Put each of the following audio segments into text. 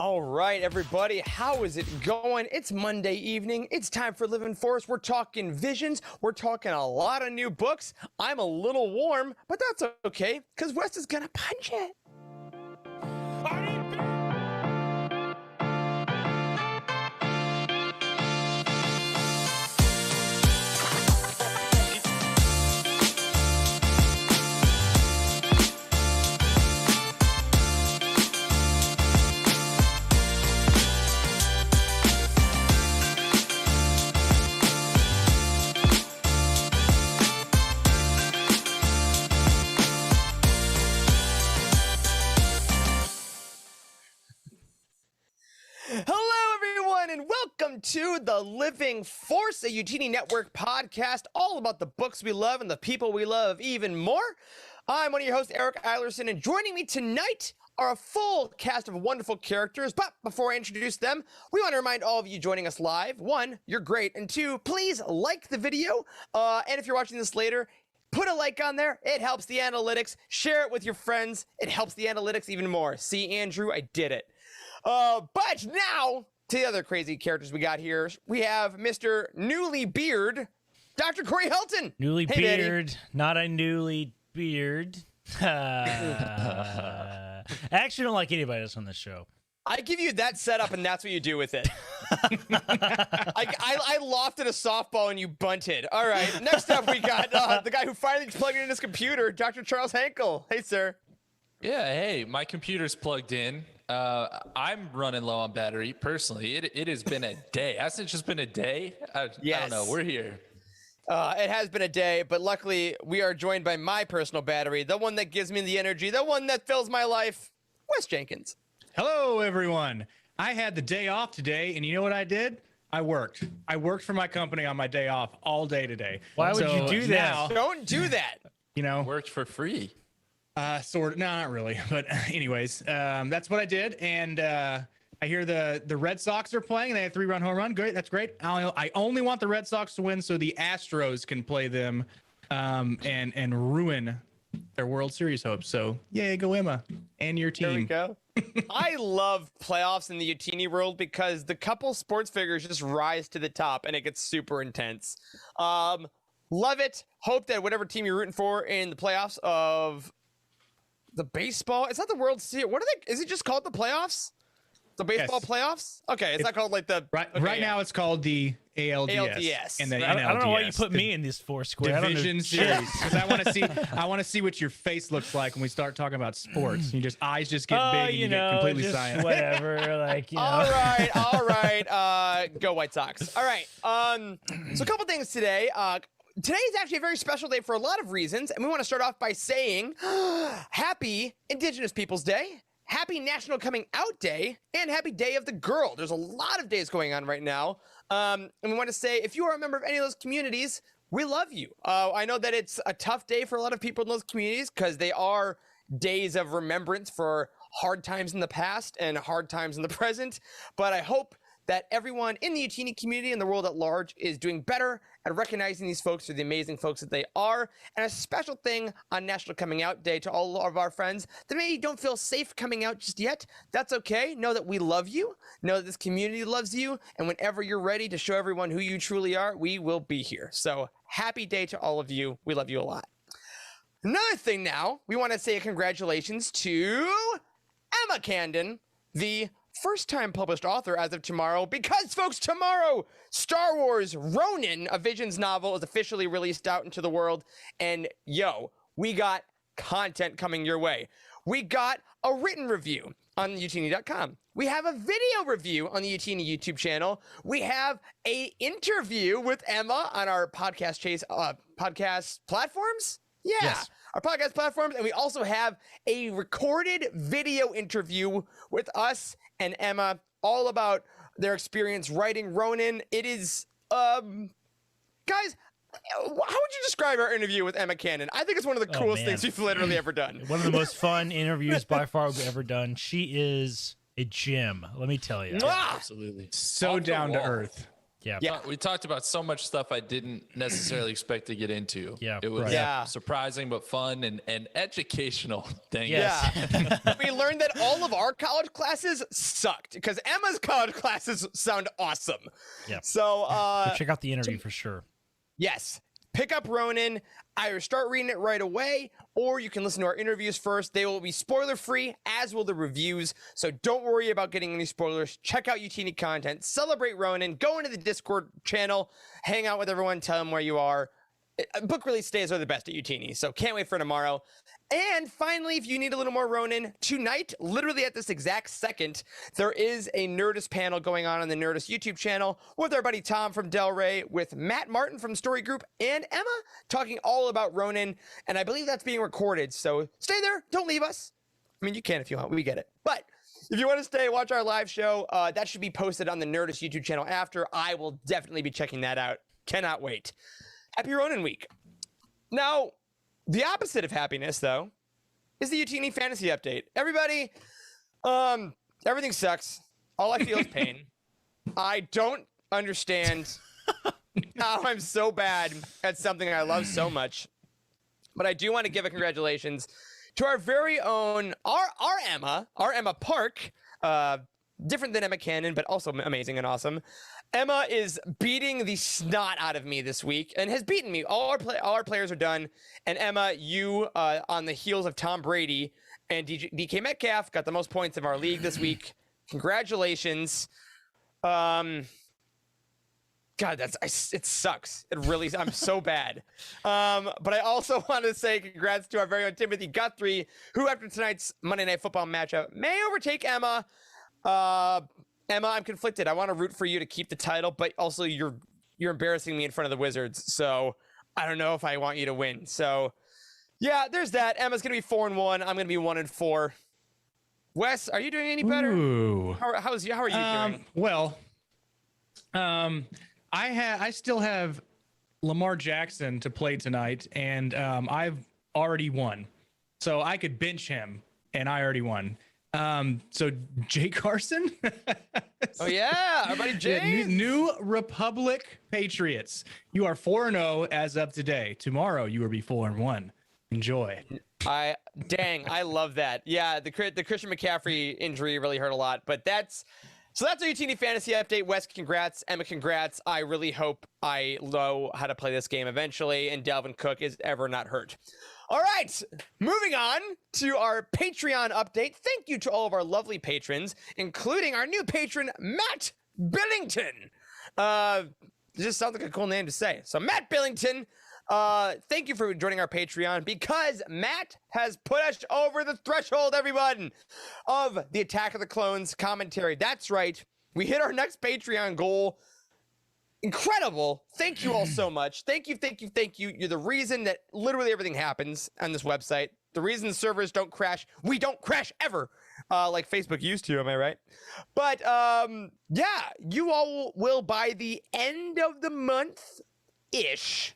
All right, everybody, how is it going? It's Monday evening. It's time for Living Force. We're talking visions. We're talking a lot of new books. I'm a little warm, but that's okay, because Wes is going to punch it. Welcome to the Living Force, a Utini Network podcast, all about the books we love and the people we love even more. I'm one of your hosts, Eric Eilerson, and joining me tonight are a full cast of wonderful characters. But before I introduce them, we want to remind all of you joining us live, one, you're great, and two, please like the video. And if you're watching this later, put a like on there. It helps the analytics. Share it with your friends. It helps the analytics even more. See, Andrew, I did it. But now, to the other crazy characters we got here, we have Mr. Newly Beard, Dr. Corey Helton. Newly beard, not a newly beard. I actually don't like anybody else on this show. I give you that setup, and that's what you do with it. I lofted a softball, and you bunted. All right, next up, we got the guy who finally plugged in his computer, Dr. Charles Hankel. Hey, sir. Yeah, hey, my computer's plugged in. I'm running low on battery. Personally, it has been a day. Hasn't it just been a day? Yes. I don't know. We're here. It has been a day, but luckily we are joined by my personal battery, the one that gives me the energy, the one that fills my life, Wes Jenkins. Hello, everyone. I had the day off today, and you know what I did? I worked. I worked for my company on my day off all day today. Why would you do that? Now, Don't do that. You know, Worked for free. sort of. No, not really. But anyways, that's what I did. And I hear the Red Sox are playing. And they had a 3-run home run. Great. That's great. I only want the Red Sox to win so the Astros can play them and ruin their World Series hopes. So, yay, go Emma and your team. There we go. I love playoffs in the Utini world because the couple sports figures just rise to the top and it gets super intense. Love it. Hope that whatever team you're rooting for in the playoffs of the baseball, it's not the World Series. What are they? Is it just called the playoffs? The baseball playoffs? Okay, it's not called like the right now. It's called the ALDS. And the NLDS. I don't know why you put me in this four square. Division series, because I want to see what your face looks like when we start talking about sports. You just eyes just get big and you get completely silent. Whatever, like you know. All right. Go White Sox. All right. So a couple things today. Today is actually a very special day for a lot of reasons, and we want to start off by saying Happy Indigenous Peoples Day, Happy National Coming Out Day, and Happy Day of the Girl. There's a lot of days going on right now, and we want to say if you are a member of any of those communities, we love you. I know that it's a tough day for a lot of people in those communities because they are days of remembrance for hard times in the past and hard times in the present, but I hope that everyone in the Utini community and the world at large is doing better at recognizing these folks for the amazing folks that they are. And a special thing on National Coming Out Day to all of our friends that maybe don't feel safe coming out just yet. That's okay. Know that we love you. Know that this community loves you. And whenever you're ready to show everyone who you truly are, we will be here. So happy day to all of you. We love you a lot. Another thing now, we want to say a congratulations to Emma Camden, the first-time published author as of tomorrow, because, folks, tomorrow, Star Wars Ronin, a Visions novel, is officially released out into the world, and, we got content coming your way. We got a written review on Utini.com. We have a video review on the Utini YouTube channel. We have a interview with Emma on our podcast platforms. Yeah, yes. Our podcast platforms, and we also have a recorded video interview with us and Emma, all about their experience writing Ronin. It is, guys, how would you describe our interview with Emma Camden? I think it's one of the coolest things we've literally ever done. One of the most fun interviews by far we've ever done. She is a gem, let me tell you. Mwah! Absolutely. So down to earth. Yeah. Yeah. We talked about so much stuff I didn't necessarily expect to get into. Yeah. It was Yeah. surprising but fun and educational. Dang Yes. Yeah. We learned that all of our college classes sucked because Emma's college classes sound awesome. Yeah. So, Go check out the interview for sure. yes, pick up Ronin. Either start reading it right away, or you can listen to our interviews first. They will be spoiler-free, as will the reviews. So don't worry about getting any spoilers. Check out Utini content. Celebrate Ronin. Go into the Discord channel. Hang out with everyone. Tell them where you are. Book release days are the best at Utini, so can't wait for tomorrow. And finally, if you need a little more Ronin, tonight, literally at this exact second, there is a Nerdist panel going on the Nerdist YouTube channel with our buddy Tom from Del Rey, with Matt Martin from Story Group, and Emma talking all about Ronin. And I believe that's being recorded, so stay there. Don't leave us. I mean, you can if you want. We get it. But if you want to stay, watch our live show. That should be posted on the Nerdist YouTube channel after. I will definitely be checking that out. Cannot wait. Happy Ronin Week. Now, the opposite of happiness, though, is the Utini Fantasy Update. Everybody, everything sucks. All I feel is pain. I don't understand how I'm so bad at something I love so much. But I do want to give a congratulations to our very own, our Emma Park, different than Emma Cannon, but also amazing and awesome. Emma is beating the snot out of me this week and has beaten me. All our players are done. And Emma, you, on the heels of Tom Brady and DK Metcalf, got the most points of our league this week. Congratulations. God, it sucks. It really, I'm so bad. But I also want to say congrats to our very own Timothy Guthrie, who after tonight's Monday Night Football matchup may overtake Emma. Emma, I'm conflicted. I want to root for you to keep the title, but also you're embarrassing me in front of the Wizards. So I don't know if I want you to win. So yeah, there's that. Emma's gonna be 4-1. I'm gonna be 1-4. Wes, are you doing any better? Ooh. How are you doing? Well, I still have Lamar Jackson to play tonight, and I've already won, so I could bench him, and I already won. So Jay Carson. Oh yeah, our buddy Jay. Yeah, New Republic Patriots. You are 4-0 as of today. Tomorrow you will be 4-1. Enjoy. I love that. Yeah, the Christian McCaffrey injury really hurt a lot, but that's our Utini Fantasy Update. Wes, congrats. Emma, congrats. I really hope I know how to play this game eventually, and Dalvin Cook is ever not hurt. All right, moving on to our Patreon update. Thank you to all of our lovely patrons, including our new patron, Matt Billington. This just sounds like a cool name to say. So Matt Billington, thank you for joining our Patreon, because Matt has put us over the threshold, everyone, of the Attack of the Clones commentary. That's right. We hit our next Patreon goal. Incredible. Thank you all so much. Thank you. You're the reason that literally everything happens on this website. The reason the servers don't crash. We don't crash ever, like Facebook used to, am I right? But yeah, you all will by the end of the month-ish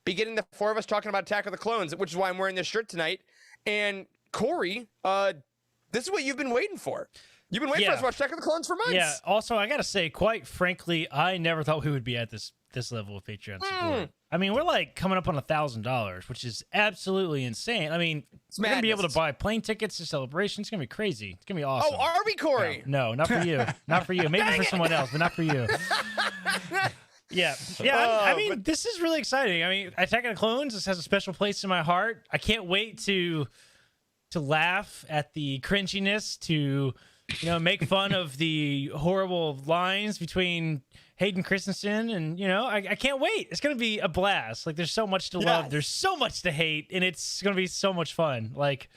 be getting the four of us talking about Attack of the Clones, which is why I'm wearing this shirt tonight. And Corey, this is what you've been waiting for. You've been waiting for us to watch Attack of the Clones for months. Yeah. Also, I gotta say, quite frankly, I never thought we would be at this level of Patreon support. I mean, we're like coming up on $1,000, which is absolutely insane. I mean, we're gonna be able to buy plane tickets to Celebration. It's gonna be crazy. It's gonna be awesome. Oh, are we, Corey? No, not for you. Not for you. Maybe for someone else, but not for you. Yeah. I mean, this is really exciting. I mean, Attack of the Clones, this has a special place in my heart. I can't wait to laugh at the cringiness, to make fun of the horrible lines between Hayden Christensen, and I can't wait. It's gonna be a blast. Like, there's so much to love, there's so much to hate, and it's gonna be so much fun. Like,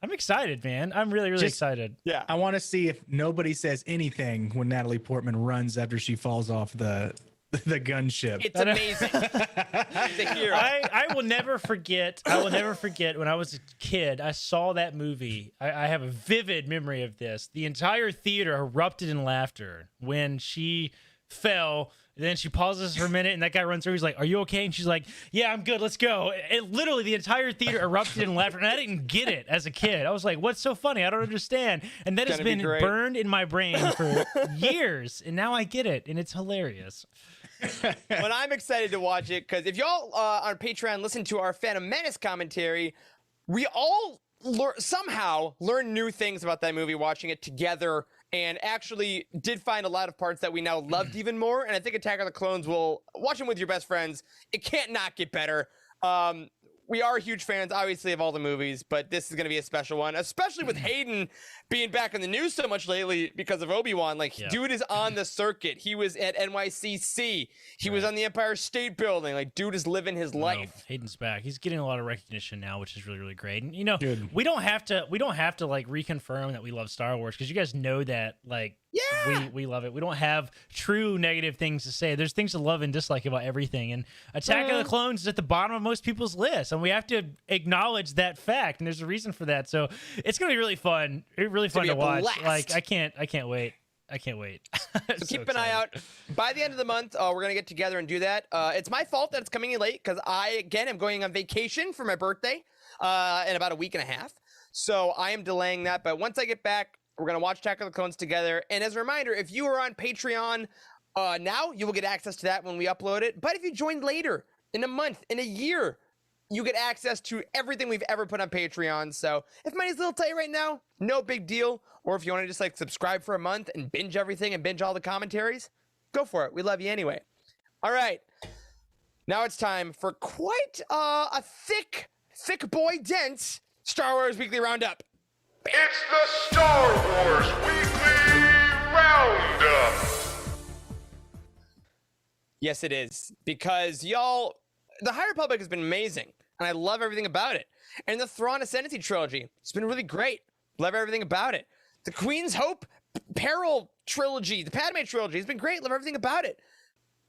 I'm excited, man. I'm really excited. Yeah, I want to see if nobody says anything when Natalie Portman runs after she falls off the gunship. It's amazing. It's a hero. I will never forget. When I was a kid, I saw that movie. I have a vivid memory of this. The entire theater erupted in laughter when she fell And then she pauses for a minute, and that guy runs through. He's like, "Are you okay?" And she's like, "Yeah, I'm good. Let's go." And literally, the entire theater erupted in laughter, and I didn't get it as a kid. I was like, "What's so funny? I don't understand." And that has been burned in my brain for years, and now I get it, and it's hilarious. But I'm excited to watch it because if y'all on Patreon listen to our Phantom Menace commentary, we all somehow learn new things about that movie watching it together, and actually did find a lot of parts that we now loved even more. And I think Attack of the Clones will watch them with your best friends. It can't not get better. We are huge fans, obviously, of all the movies, but this is going to be a special one, especially with Hayden being back in the news so much lately because of Obi-Wan. Like, dude is on the circuit. He was at NYCC. He was on the Empire State Building. Like, dude is living his life. Hayden's back. He's getting a lot of recognition now, which is really, really great. And, you know, we don't have to like reconfirm that we love Star Wars because you guys know that, like, we love it. We don't have true negative things to say. There's things to love and dislike about everything. And Attack of the Clones is at the bottom of most people's list, and we have to acknowledge that fact. And there's a reason for that. So it's gonna be really fun. Really fun to watch. Blast. Like I can't wait. I can't wait. So keep an eye out. By the end of the month, we're going to get together and do that. It's my fault that it's coming in late because I, again, am going on vacation for my birthday in about a week and a half. So I am delaying that. But once I get back, we're going to watch Attack of the Clones together. And as a reminder, if you are on Patreon now, you will get access to that when we upload it. But if you join later, in a month, in a year, you get access to everything we've ever put on Patreon. So if money's a little tight right now, no big deal. Or if you want to just like subscribe for a month and binge everything and binge all the commentaries, go for it. We love you anyway. All right. Now it's time for quite a thick boy dense Star Wars Weekly Roundup. It's the Star Wars Weekly Roundup. Yes, it is. Because y'all, the High Republic has been amazing. And I love everything about it. And the Thrawn Ascendancy trilogy, it's been really great. Love everything about it. The Queen's Hope Peril trilogy, the Padme trilogy, has been great. Love everything about it.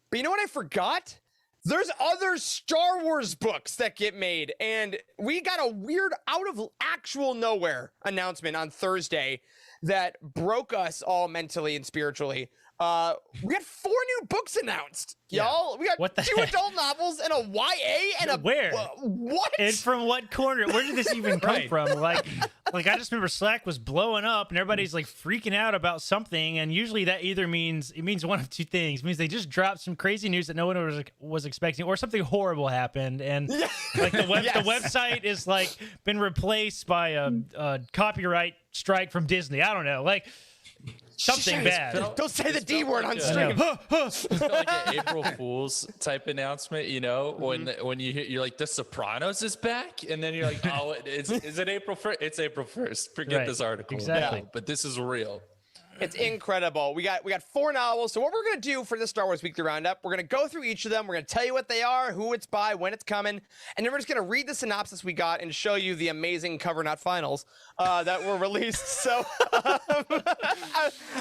But you know what I forgot? There's other Star Wars books that get made. And we got a weird out of actual nowhere announcement on Thursday that broke us all mentally and spiritually. We got 4 new books announced, y'all. We got 2 adult novels and a YA and a where? What? And from what corner? Where did this even come from? Like I just remember Slack was blowing up and everybody's like freaking out about something. And usually that either means one of two things. It means they just dropped some crazy news that no one was expecting, or something horrible happened. And like the website is like been replaced by a copyright strike from Disney. I don't know. Like, something bad. Don't say the D word on stream. It's like an April Fool's type announcement, you know, when you hear, you're like, The Sopranos is back, and then you're like, oh, is it April 1st? It's April 1st. Forget this article. Exactly. No, but this is real. It's incredible. We got 4 novels. So what we're going to do for the Star Wars Weekly Roundup, we're going to go through each of them. We're going to tell you what they are, who it's by, when it's coming. And then we're just going to read the synopsis we got and show you the amazing cover not finals that were released. So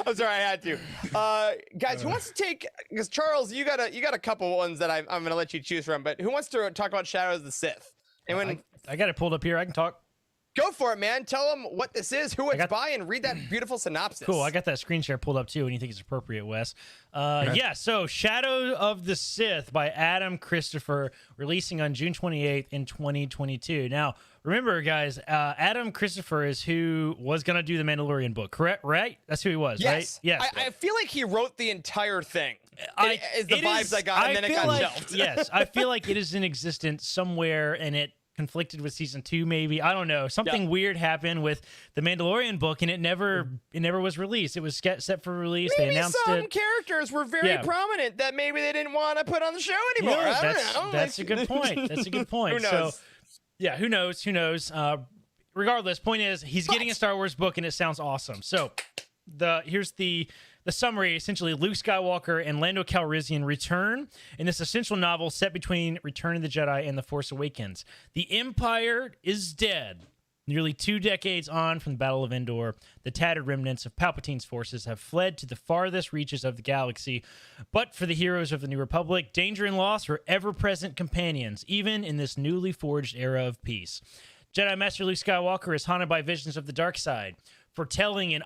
I'm sorry, I had to. Guys, who wants to take, because Charles, you got a couple ones that I'm going to let you choose from, but who wants to talk about Shadows of the Sith? Anyone? I got it pulled up here. I can talk. Go for it, man. Tell them what this is, who it's by, and read that beautiful synopsis. Cool. I got that screen share pulled up too, and you think it's appropriate, Wes. Yeah, so Shadow of the Sith by Adam Christopher, releasing on June 28th in 2022. Now, remember, guys, Adam Christopher is who was going to do the Mandalorian book, correct? Right? That's who he was, right? Yes. I feel like he wrote the entire thing. Is the vibes I got, and then it got shelved. Yes, I feel like it is in existence somewhere, and it conflicted with season 2, maybe. I don't know. Something weird happened with the Mandalorian book, and it never was released. It was set for release. Maybe they announced some characters were very prominent that maybe they didn't want to put on the show anymore. That's a good point. That's a good point. Who knows? So, yeah, who knows? Who knows? Regardless, point is, he's getting a Star Wars book, and it sounds awesome. So, here's the summary. Essentially, Luke Skywalker and Lando Calrissian return in this essential novel set between Return of the Jedi and The Force Awakens. The Empire is dead. Nearly 2 decades on from the Battle of Endor, the tattered remnants of Palpatine's forces have fled to the farthest reaches of the galaxy. But for the heroes of the New Republic, danger and loss are ever-present companions, even in this newly forged era of peace. Jedi Master Luke Skywalker is haunted by visions of the dark side, foretelling an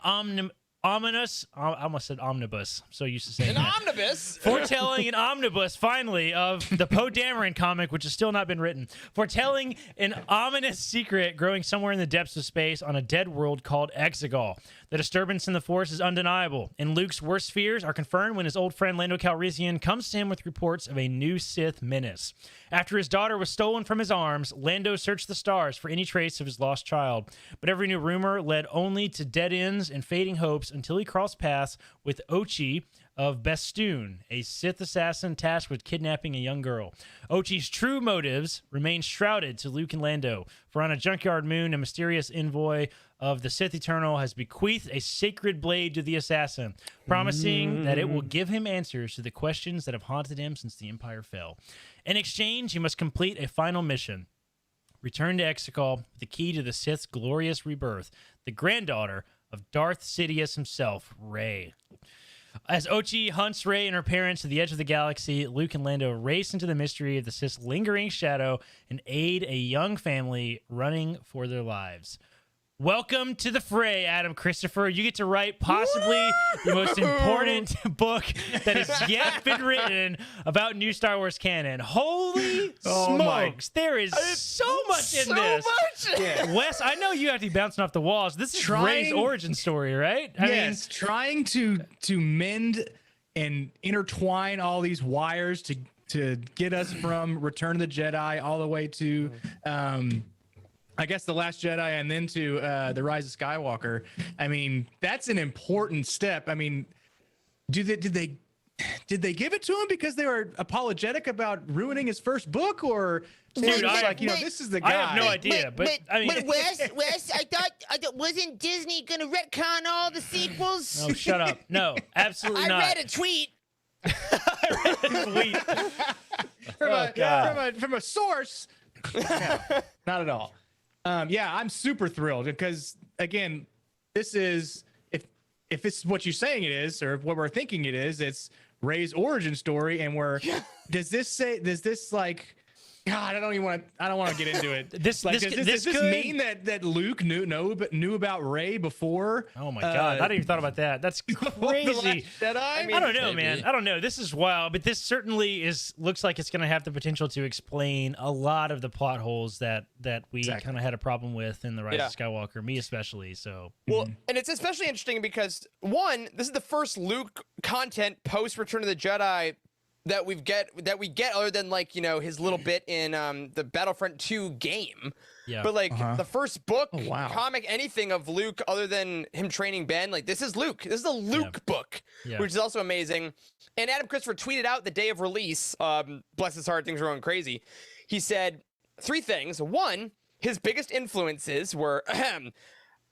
ominous, I almost said omnibus. I'm so used to saying An that. omnibus. Foretelling an omnibus, finally, of the Poe Dameron comic, which has still not been written. Foretelling an ominous secret growing somewhere in the depths of space on a dead world called Exegol. The disturbance in the Force is undeniable, and Luke's worst fears are confirmed when his old friend Lando Calrissian comes to him with reports of a new Sith menace. After his daughter was stolen from his arms, Lando searched the stars for any trace of his lost child. But every new rumor led only to dead ends and fading hopes until he crossed paths with Ochi of Bestoon, a Sith assassin tasked with kidnapping a young girl. Ochi's true motives remain shrouded to Luke and Lando, for on a junkyard moon, a mysterious envoy of the Sith Eternal has bequeathed a sacred blade to the assassin, promising that it will give him answers to the questions that have haunted him since the Empire fell. In exchange, he must complete a final mission. Return to Exegol, the key to the Sith's glorious rebirth, the granddaughter of Darth Sidious himself, Rey. As Ochi hunts Rey and her parents to the edge of the galaxy, Luke and Lando race into the mystery of the Sith's lingering shadow and aid a young family running for their lives. Welcome to the fray, Adam Christopher. You get to write possibly the most important book that has yet been written about new Star Wars canon. Holy smokes. There is so much in this. Yeah. Wes, I know you have to be bouncing off the walls. This is Rey's origin story, right? I mean, trying to mend and intertwine all these wires to get us from Return of the Jedi all the way to I guess The Last Jedi and then to The Rise of Skywalker. I mean, that's an important step. I mean, did they give it to him because they were apologetic about ruining his first book, or Dude, this is the guy? I have no idea, but I mean, but Wes, I thought wasn't Disney gonna retcon all the sequels? no, shut up. No, absolutely I not. read a tweet. Tweet. From a source. No, not at all. I'm super thrilled because like this is if this is what you're saying it is, or what we're thinking it is, it's Rey's origin story, and does this like God, I don't want to get into it. Does this mean that Luke knew about Rey before? Oh my God, I hadn't even thought about that. That's crazy. The Last Jedi? I don't know, man. I don't know. This is wild, but this certainly looks like it's going to have the potential to explain a lot of the plot holes that we kind of had a problem with in The Rise of Skywalker, me especially. So Well, and it's especially interesting because one, this is the first Luke content post Return of the Jedi that we get other than like, you know, his little bit in the Battlefront 2 game. Yeah. But like the first book, wow. anything of Luke other than him training Ben, like this is Luke. This is a Luke book, which is also amazing. And Adam Christopher tweeted out the day of release, bless his heart, things were going crazy. He said 3 things. One, his biggest influences were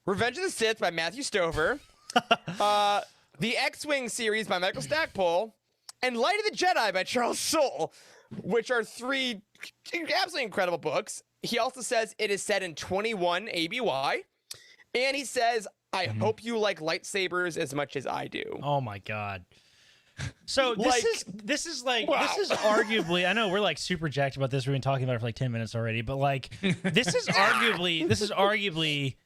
Revenge of the Sith by Matthew Stover, the X-Wing series by Michael Stackpole, and Light of the Jedi by Charles Soule, which are 3 absolutely incredible books. He also says it is set in 21 ABY, and he says, I hope you like lightsabers as much as I do. oh my God. So this is arguably, I know we're like super jacked about this. We've been talking about it for like 10 minutes already, but like this is arguably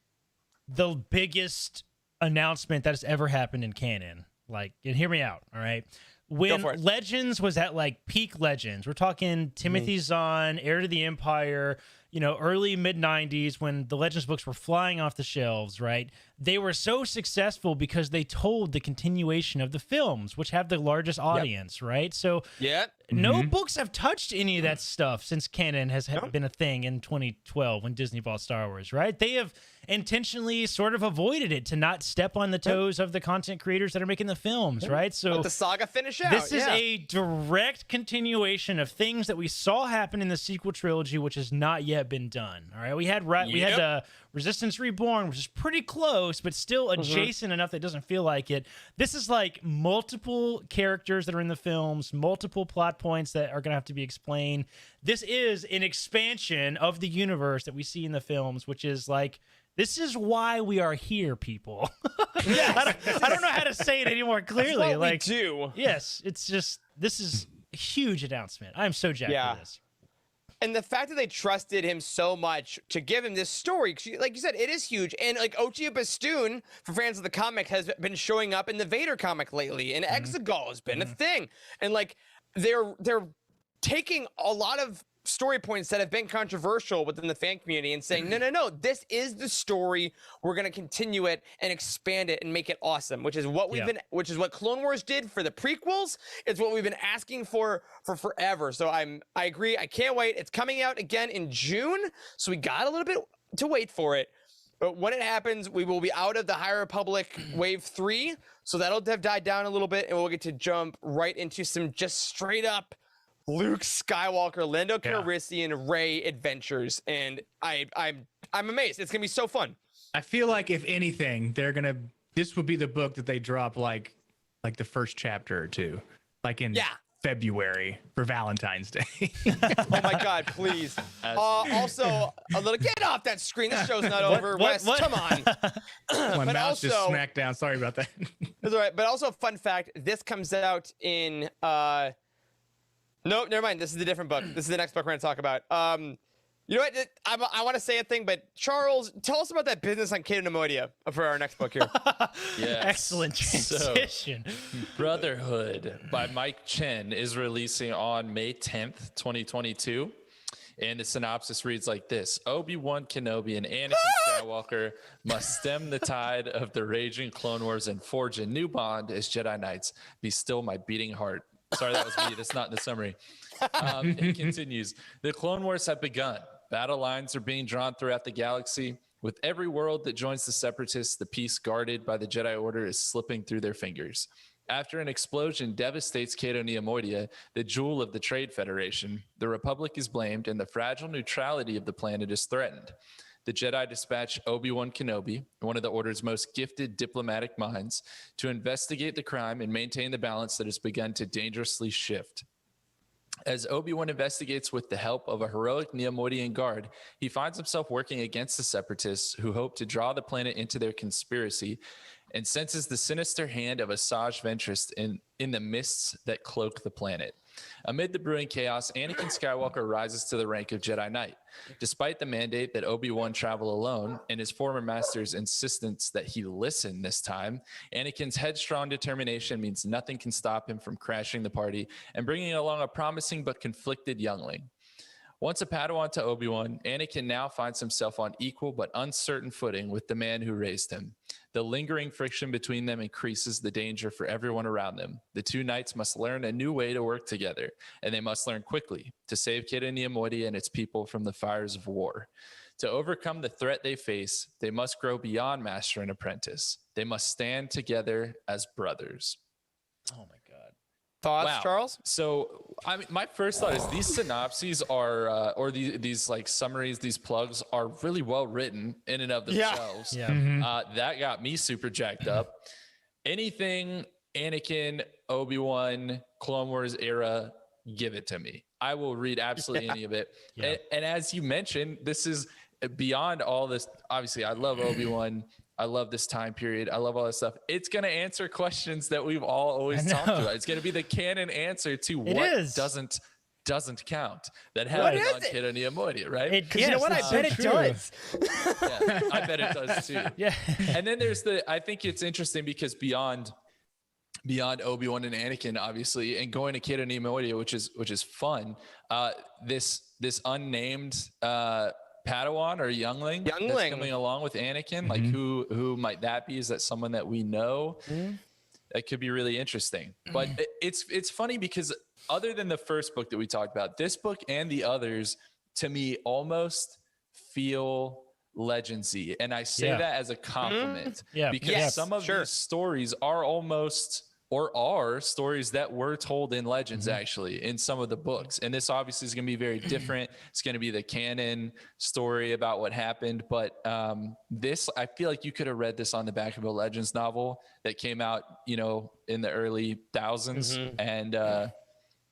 the biggest announcement that has ever happened in canon. Like, and hear me out, all right? When Legends was at like peak Legends, we're talking Timothy Zahn, Heir to the Empire, you know, early mid-90s when the Legends books were flying off the shelves, right? They were so successful because they told the continuation of the films, which have the largest audience, right? So no books have touched any of that stuff since canon has been a thing in 2012 when Disney bought Star Wars, right? They have intentionally sort of avoided it to not step on the toes of the content creators that are making the films, right? So let the saga finish out. This is a direct continuation of things that we saw happen in the sequel trilogy, which has not yet been done. All right, we had Resistance Reborn, which is pretty close, but still adjacent enough that it doesn't feel like it. This is like multiple characters that are in the films, multiple plot points that are going to have to be explained. This is an expansion of the universe that we see in the films, which is like, this is why we are here, people. I don't know how to say it any more clearly. That's what we do. Yes, it's just, this is a huge announcement. I'm so jacked for this. And the fact that they trusted him so much to give him this story, 'cause like you said, it is huge. And like Ochia Bastoon, for fans of the comic, has been showing up in the Vader comic lately, and Exegol has been a thing. And like they're taking a lot of story points that have been controversial within the fan community and saying, no, this is the story. We're going to continue it and expand it and make it awesome, which is what which is what Clone Wars did for the prequels. It's what we've been asking for forever. So I agree. I can't wait. It's coming out again in June. So we got a little bit to wait for it. But when it happens, we will be out of the High Republic Wave 3. So that'll have died down a little bit, and we'll get to jump right into some just straight up Luke Skywalker, Lando Calrissian, Rey adventures, and I'm amazed. It's gonna be so fun. I feel like if anything, this would be the book that they drop like the first chapter or two, like in February for Valentine's Day. Oh my God, please. Also, a little get off that screen. This show's not over. Wes, come on. My mouse just smacked down. Sorry about that. It's all right. But also, fun fact: this comes out in. No, never mind. This is a different book. This is the next book we're going to talk about. You know what? I want to say a thing, but Charles, tell us about that business on Cato Nemoidia for our next book here. Yes. Excellent transition. So, Brotherhood by Mike Chen is releasing on May 10th, 2022. And the synopsis reads like this. Obi-Wan Kenobi and Anakin Skywalker must stem the tide of the raging Clone Wars and forge a new bond as Jedi Knights. Be still my beating heart. Sorry, that was me. That's not in the summary. It continues. The Clone Wars have begun. Battle lines are being drawn throughout the galaxy. With every world that joins the Separatists, the peace guarded by the Jedi Order is slipping through their fingers. After an explosion devastates Cato Nemoidia, the jewel of the Trade Federation, the Republic is blamed and the fragile neutrality of the planet is threatened. The Jedi dispatch Obi-Wan Kenobi, one of the Order's most gifted diplomatic minds, to investigate the crime and maintain the balance that has begun to dangerously shift. As Obi-Wan investigates with the help of a heroic Neimoidian guard, he finds himself working against the Separatists who hope to draw the planet into their conspiracy and senses the sinister hand of Asajj Ventress in the mists that cloak the planet. Amid the brewing chaos, Anakin Skywalker rises to the rank of Jedi Knight. Despite the mandate that Obi-Wan travel alone and his former master's insistence that he listen this time, Anakin's headstrong determination means nothing can stop him from crashing the party and bringing along a promising but conflicted youngling. Once a Padawan to Obi-Wan, Anakin now finds himself on equal but uncertain footing with the man who raised him. The lingering friction between them increases the danger for everyone around them. The two knights must learn a new way to work together, and they must learn quickly to save Cato Neimoidia and its people from the fires of war. To overcome the threat they face, they must grow beyond master and apprentice. They must stand together as brothers. Oh my God. Thoughts, Wow. Charles? So, I mean, my first thought is these synopses are, or these like summaries, these plugs are really well written in and of themselves. Yeah. That got me super jacked up. Anything Anakin, Obi-Wan, Clone Wars era, give it to me. I will read absolutely any of it. Yeah. And as you mentioned, this is beyond all this. Obviously, I love Obi-Wan. I love this time period. I love all this stuff. It's going to answer questions that we've all always talked about. It's going to be the canon answer to what doesn't count that happened on Cato Neimoidia, right? Because you know what? I bet it does. Yeah, I bet it does too. Yeah. And then there's I think it's interesting because beyond Obi-Wan and Anakin, obviously, and going to Cato Neimoidia, which is fun. This unnamed Padawan or youngling that's coming along with Anakin, like who might that be? Is that someone that we know? That could be really interesting. But it's funny because other than the first book that we talked about, this book and the others to me almost feel Legendsy, and I say that as a compliment because some of these stories are almost or are stories that were told in Legends, actually, in some of the books. And this obviously is going to be very different. It's going to be the canon story about what happened. But this, I feel like you could have read this on the back of a Legends novel that came out, in the early thousands and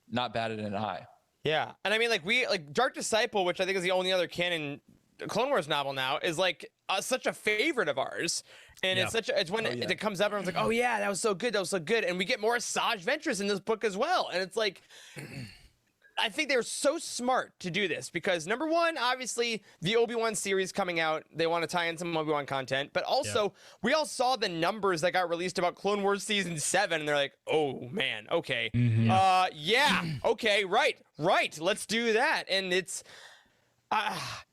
not batted an eye. Yeah. And I mean, like Dark Disciple, which I think is the only other canon Clone Wars novel now, is like such a favorite of ours. And it's when it comes up, everyone's like, oh yeah, that was so good. And we get more Asajj Ventress in this book as well. And it's like, I think they're so smart to do this because number one, obviously the Obi-Wan series coming out, they want to tie in some Obi-Wan content, but also we all saw the numbers that got released about Clone Wars season 7 and they're like, oh man, okay. Okay, right. Let's do that. And it's,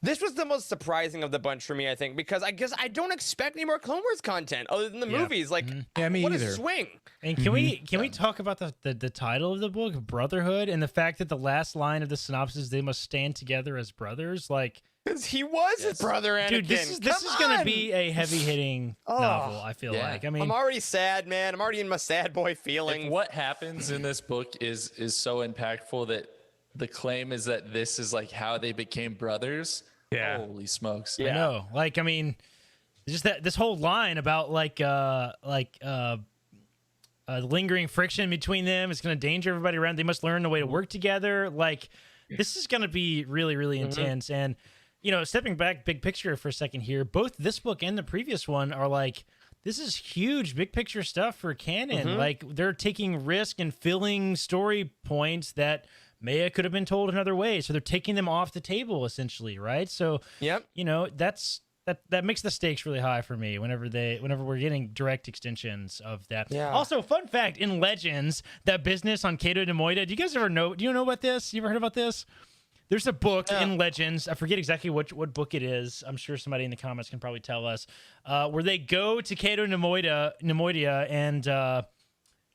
this was the most surprising of the bunch for me, I think, because I guess I don't expect any more Clone Wars content other than the movies. Like, me what either. a swing. And can we talk about the title of the book, Brotherhood, and the fact that the last line of the synopsis, they must stand together as brothers? Like, because he was his brother, Anakin. dude, this is going to be a heavy-hitting novel, I feel like. I mean, I'm already sad, man. I'm already in my sad boy feeling. If what happens in this book is so impactful that the claim is that this is like how they became brothers. Yeah. Holy smokes. I know. Like, I mean, just that this whole line about lingering friction between them is going to danger everybody around. They must learn a way to work together. Like, this is going to be really, really intense. And, you know, stepping back big picture for a second here, both this book and the previous one are like, this is huge big picture stuff for canon. Like, they're taking risk and filling story points that Maya could have been told another way. So they're taking them off the table essentially. Right. So, you know, that makes the stakes really high for me whenever we're getting direct extensions of that. Yeah. Also, fun fact in Legends, that business on Cato de Moida. Do you know about this? You ever heard about this? There's a book in Legends. I forget exactly what book it is. I'm sure somebody in the comments can probably tell us. Where they go to Cato de Moida and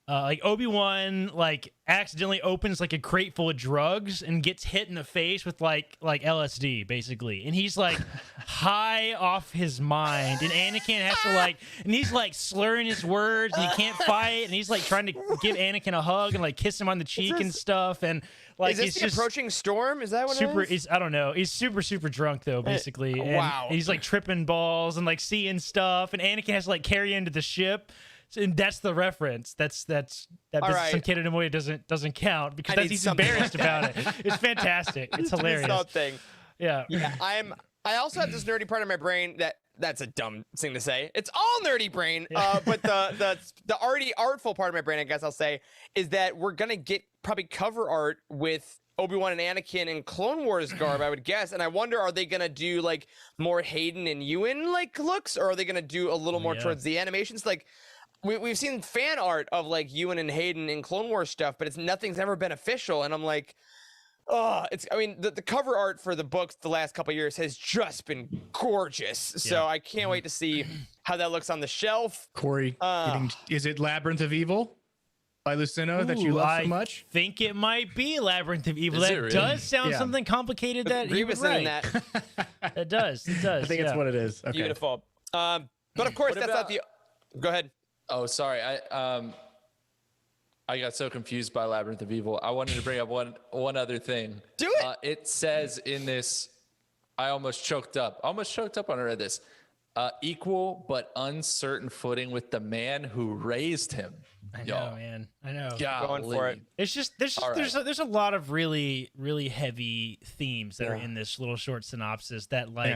like Obi-Wan like accidentally opens like a crate full of drugs and gets hit in the face with like LSD basically, and he's like high off his mind, and Anakin has to like, and he's like slurring his words and he can't fight, and he's like trying to give Anakin a hug and like kiss him on the cheek and stuff, and like is this it's the just approaching storm? Is that what super it is? I don't know, he's super drunk though basically, and wow. he's like tripping balls and like seeing stuff, and Anakin has to like carry into the ship. And that's the reference. That business on Cato de Moida doesn't count because he's embarrassed about it. It's fantastic. It's hilarious. Something. Yeah. I also have this nerdy part of my brain that's a dumb thing to say. It's all nerdy brain. But the already artful part of my brain, I guess I'll say, is that we're gonna get probably cover art with Obi-Wan and Anakin in Clone Wars garb, I would guess. And I wonder, are they gonna do like more Hayden and Ewan like looks, or are they gonna do a little more towards the animations? Like, we've seen fan art of like Ewan and Hayden in Clone Wars stuff, but nothing's ever been official. And I'm like, the cover art for the books the last couple of years has just been gorgeous. So I can't wait to see how that looks on the shelf. Corey, is it Labyrinth of Evil by Lucino that you love so much? I think it might be Labyrinth of Evil. Is That it really? does sound something complicated. That he was right. In that. It does. It does. I think it's what it is. Okay. Beautiful. But of course, that's not the. Go ahead. Oh, sorry. I got so confused by Labyrinth of Evil. I wanted to bring up one other thing. Do it. It says in this, I almost choked up when I read this. Equal but uncertain footing with the man who raised him. I know, man. I know. Going for it. It's just there's a lot of really heavy themes that are in this little short synopsis that like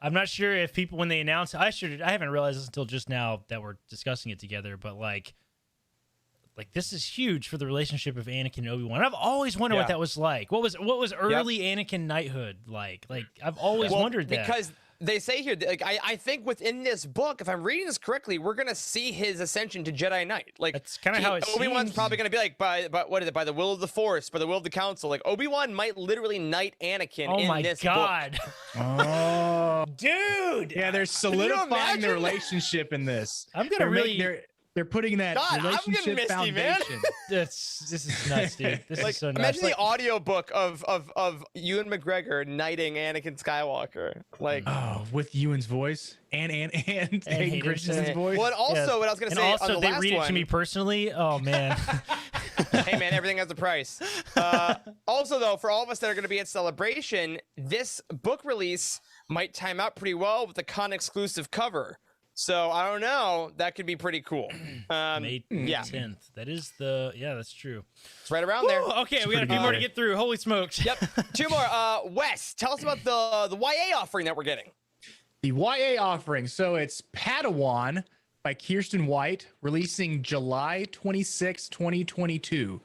I'm not sure if people when they announce I haven't realized this until just now that we're discussing it together, but like this is huge for the relationship of Anakin and Obi-Wan. I've always wondered what that was like. What was early Anakin knighthood like? Like I've always wondered that. Because they say here, like I think within this book, if I'm reading this correctly, we're gonna see his ascension to Jedi Knight. Like that's kind of how it Obi-Wan's seems. probably gonna be like by what is it? By the will of the Force, by the will of the Council. Like Obi-Wan might literally knight Anakin in this God. book. Oh, dude! Yeah, they're solidifying the relationship in this. I'm gonna They're putting that relationship misty, foundation. This is nuts, dude. This is so nuts. Imagine the audiobook of Ewan McGregor knighting Anakin Skywalker. Like with Ewan's voice and Hayden Christensen's voice. Well, and also what I was gonna say also on the they last read one, it to me personally. Oh man. Hey man, everything has a price. Also though, for all of us that are going to be at Celebration, this book release might time out pretty well with the con exclusive cover. So I don't know. That could be pretty cool. May 10th. That is that's true. It's right around there. Okay, we got a few more to get through. Holy smokes. Yep. Two more. Wes, tell us about the YA offering that we're getting. The YA offering. So it's Padawan by Kirsten White, releasing July 26, 2022.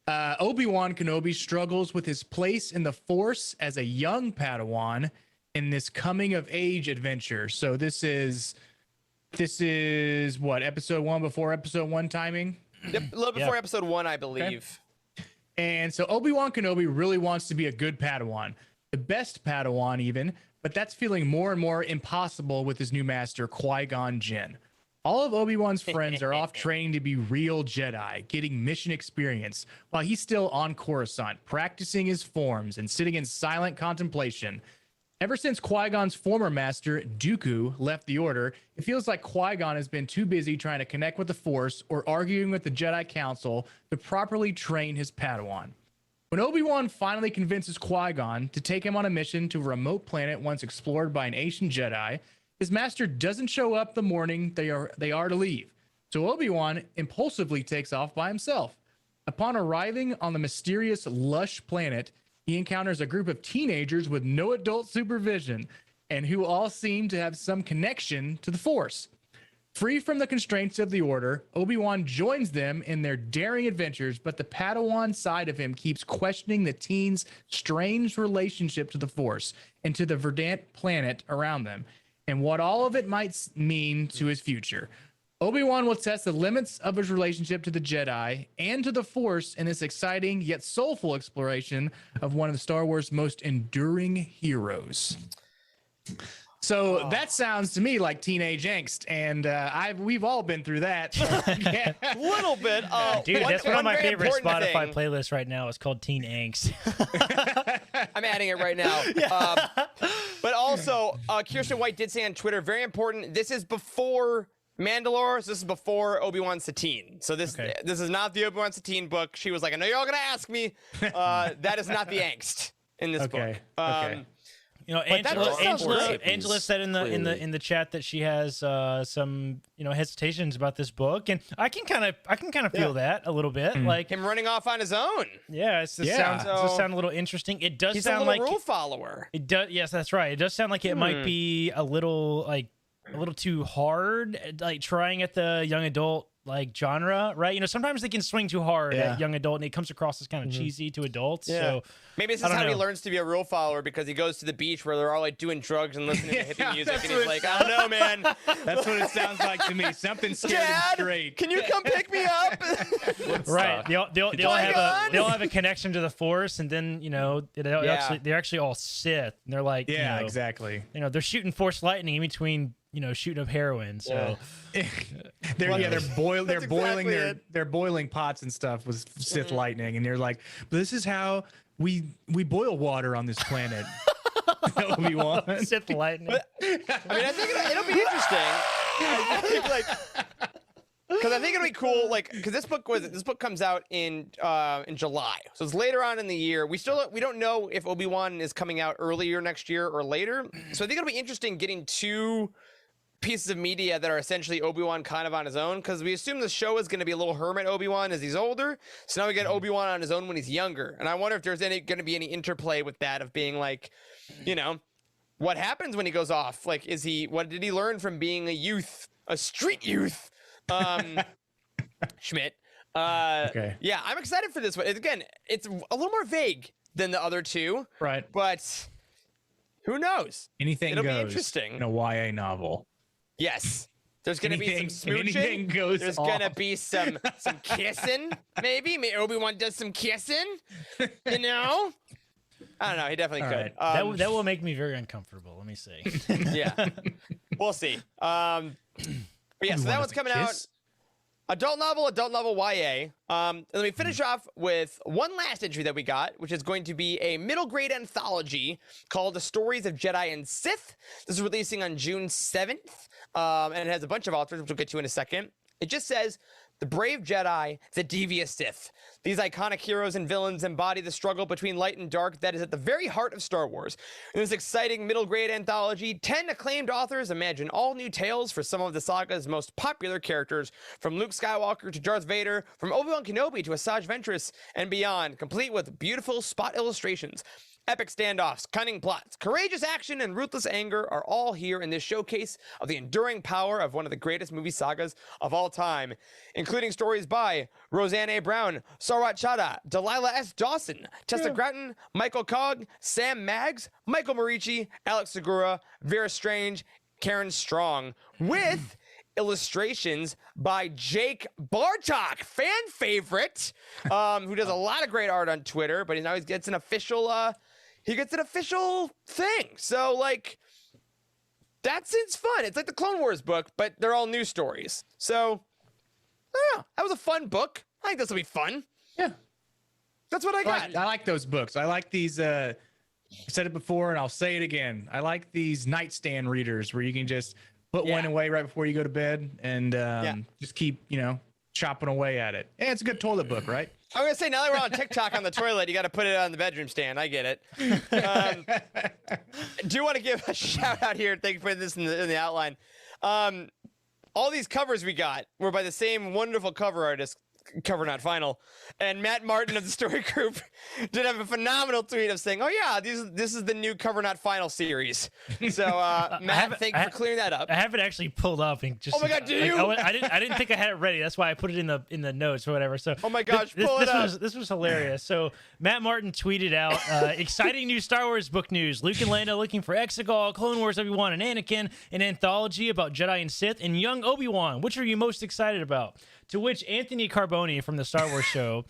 Obi-Wan Kenobi struggles with his place in the Force as a young Padawan in this coming of age adventure. So this is what, episode 1 before episode 1 timing? Yep, a little before episode 1, I believe. And so Obi-Wan Kenobi really wants to be a good Padawan, the best Padawan even, but that's feeling more and more impossible with his new master, Qui-Gon Jinn. All of Obi-Wan's friends are off training to be real Jedi, getting mission experience, while he's still on Coruscant, practicing his forms and sitting in silent contemplation. Ever since Qui-Gon's former master, Dooku, left the Order, it feels like Qui-Gon has been too busy trying to connect with the Force or arguing with the Jedi Council to properly train his Padawan. When Obi-Wan finally convinces Qui-Gon to take him on a mission to a remote planet once explored by an ancient Jedi, his master doesn't show up the morning they are to leave. So Obi-Wan impulsively takes off by himself. Upon arriving on the mysterious lush planet, he encounters a group of teenagers with no adult supervision and who all seem to have some connection to the Force. Free from the constraints of the Order, Obi-Wan joins them in their daring adventures, but the Padawan side of him keeps questioning the teens' strange relationship to the Force and to the verdant planet around them, and what all of it might mean to his future. Obi-Wan will test the limits of his relationship to the Jedi and to the Force in this exciting yet soulful exploration of one of the Star Wars' most enduring heroes. So that sounds to me like teenage angst, and we've all been through that. A little bit. Dude, that's one of my very favorite important Spotify thing. playlists right now. It's called Teen Angst. I'm adding it right now. But also, Kirsten White did say on Twitter, very important, this is before Mandalore, so this is before Obi-Wan Satine. So this is not the Obi-Wan Satine book. She was like, I know you're all going to ask me. That is not the angst in this book. You know, But that just sounds great. Angela said in the chat that she has some hesitations about this book, and I can kind of feel that a little bit, like Him running off on his own. yeah, it does sound a little interesting. It does He's sound a little like rule follower. it does. Yes, that's right. It does sound like it might be a little too hard, like trying at the young adult genre, right? You know, sometimes they can swing too hard at young adult, and it comes across as kind of cheesy to adults. So maybe this is how he learns to be a rule follower, because he goes to the beach where they're all like doing drugs and listening to hippie music, and he's like, I don't know, man. That's what it sounds like to me. Something scared him Dad, straight. can you come pick me up? right, they'll have a connection to the Force, and then they're actually all Sith, and they're like exactly. You know, they're shooting Force lightning in between shooting up heroin. So they're boiling exactly they're boiling pots and stuff with Sith lightning, and you're like, but this is how we boil water on this planet. Obi-Wan. Sith lightning. I mean, I think it'll be interesting. I think because I think it'll be cool, because this book comes out in July, so it's later on in the year. We don't know if Obi-Wan is coming out earlier next year or later, so I think it'll be interesting getting two pieces of media that are essentially Obi-Wan kind of on his own, because we assume the show is going to be a little hermit Obi-Wan as he's older, so now we get Obi-Wan on his own when he's younger, and I wonder if there's going to be any interplay with that, of being like, what happens when he goes off? Like, what did he learn from being a street youth? Schmidt. Yeah, I'm excited for this one. Again, it's a little more vague than the other two, Right. but who knows? Anything It'll goes be interesting. in a YA novel. Yes. There's gonna be some anything smooching. goes There's off. gonna be some kissing. Maybe Obi-Wan does some kissing. I don't know. He definitely could. right. That will make me very uncomfortable. Let me see. Yeah, we'll see. But yeah, so that one's coming out. Adult novel YA. And let me finish off with one last entry that we got, which is going to be a middle grade anthology called The Stories of Jedi and Sith. This is releasing on June 7th, and it has a bunch of authors, which we'll get to in a second. It just says, the brave Jedi, the devious Sith. These iconic heroes and villains embody the struggle between light and dark that is at the very heart of Star Wars. In this exciting middle grade anthology, 10 acclaimed authors imagine all new tales for some of the saga's most popular characters, from Luke Skywalker to Darth Vader, from Obi-Wan Kenobi to Asajj Ventress and beyond, complete with beautiful spot illustrations. Epic standoffs, cunning plots, courageous action, and ruthless anger are all here in this showcase of the enduring power of one of the greatest movie sagas of all time, including stories by Roseanne A. Brown, Sarat Chada, Delilah S. Dawson, Tessa Gratton, Michael Cogg, Sam Maggs, Michael Morici, Alex Segura, Vera Strange, Karen Strong, with illustrations by Jake Bartok, fan favorite, who does a lot of great art on Twitter, but now he gets an official thing. So like, it's fun. It's like the Clone Wars book, but they're all new stories. So I don't know. That was a fun book. I think this will be fun. Yeah. That's what I got. I like those books. I like these. I said it before and I'll say it again. I like these nightstand readers where you can just put one away right before you go to bed and just keep, chopping away at it. And it's a good toilet book, right? I'm going to say, now that we're on TikTok on the toilet, you got to put it on the bedroom stand. I get it. Do want to give a shout out here. Thank you for putting this in the outline. All these covers we got were by the same wonderful cover artist, Cover Not Final, and Matt Martin of the Story Group did have a phenomenal tweet of saying, "Oh yeah, this is the new Cover Not Final series." So Matt, thank you for clearing that up. I have it actually pulled up and just. Oh my god, do you? I didn't think I had it ready. That's why I put it in the notes or whatever. So. Oh my gosh, pull it up. This was hilarious. So Matt Martin tweeted out, exciting new Star Wars book news. Luke and Lando looking for Exegol, Clone Wars Obi-Wan and Anakin, an anthology about Jedi and Sith, and young Obi-Wan. Which are you most excited about? To which Anthony Carboni from the Star Wars show,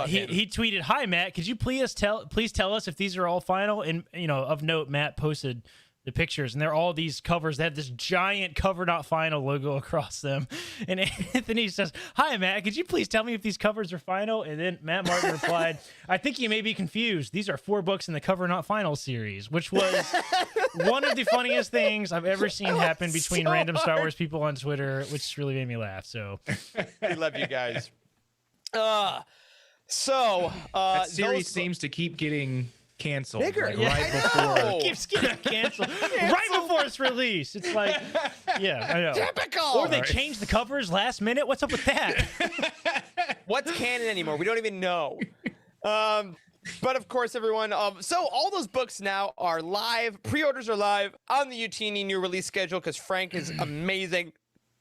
he tweeted, "Hi Matt, could you please tell us if these are all final?" And of note, Matt posted the pictures, and they're all these covers that have this giant Cover Not Final logo across them. And Anthony says, "Hi Matt, could you please tell me if these covers are final?" And then Matt Martin replied, "I think you may be confused. These are 4 books in the Cover Not Final series," which was one of the funniest things I've ever seen happen between random Star Wars people on Twitter, which really made me laugh. So we love you guys. That series seems to keep getting canceled. Bigger, right before. know. it keeps getting canceled right before it's released. It's like, yeah, I know. Typical. Or they change the covers last minute. What's up with that? What's canon anymore? We don't even know. But of course, everyone. So all those books now are live. Pre-orders are live on the Utini new release schedule because Frank is amazing.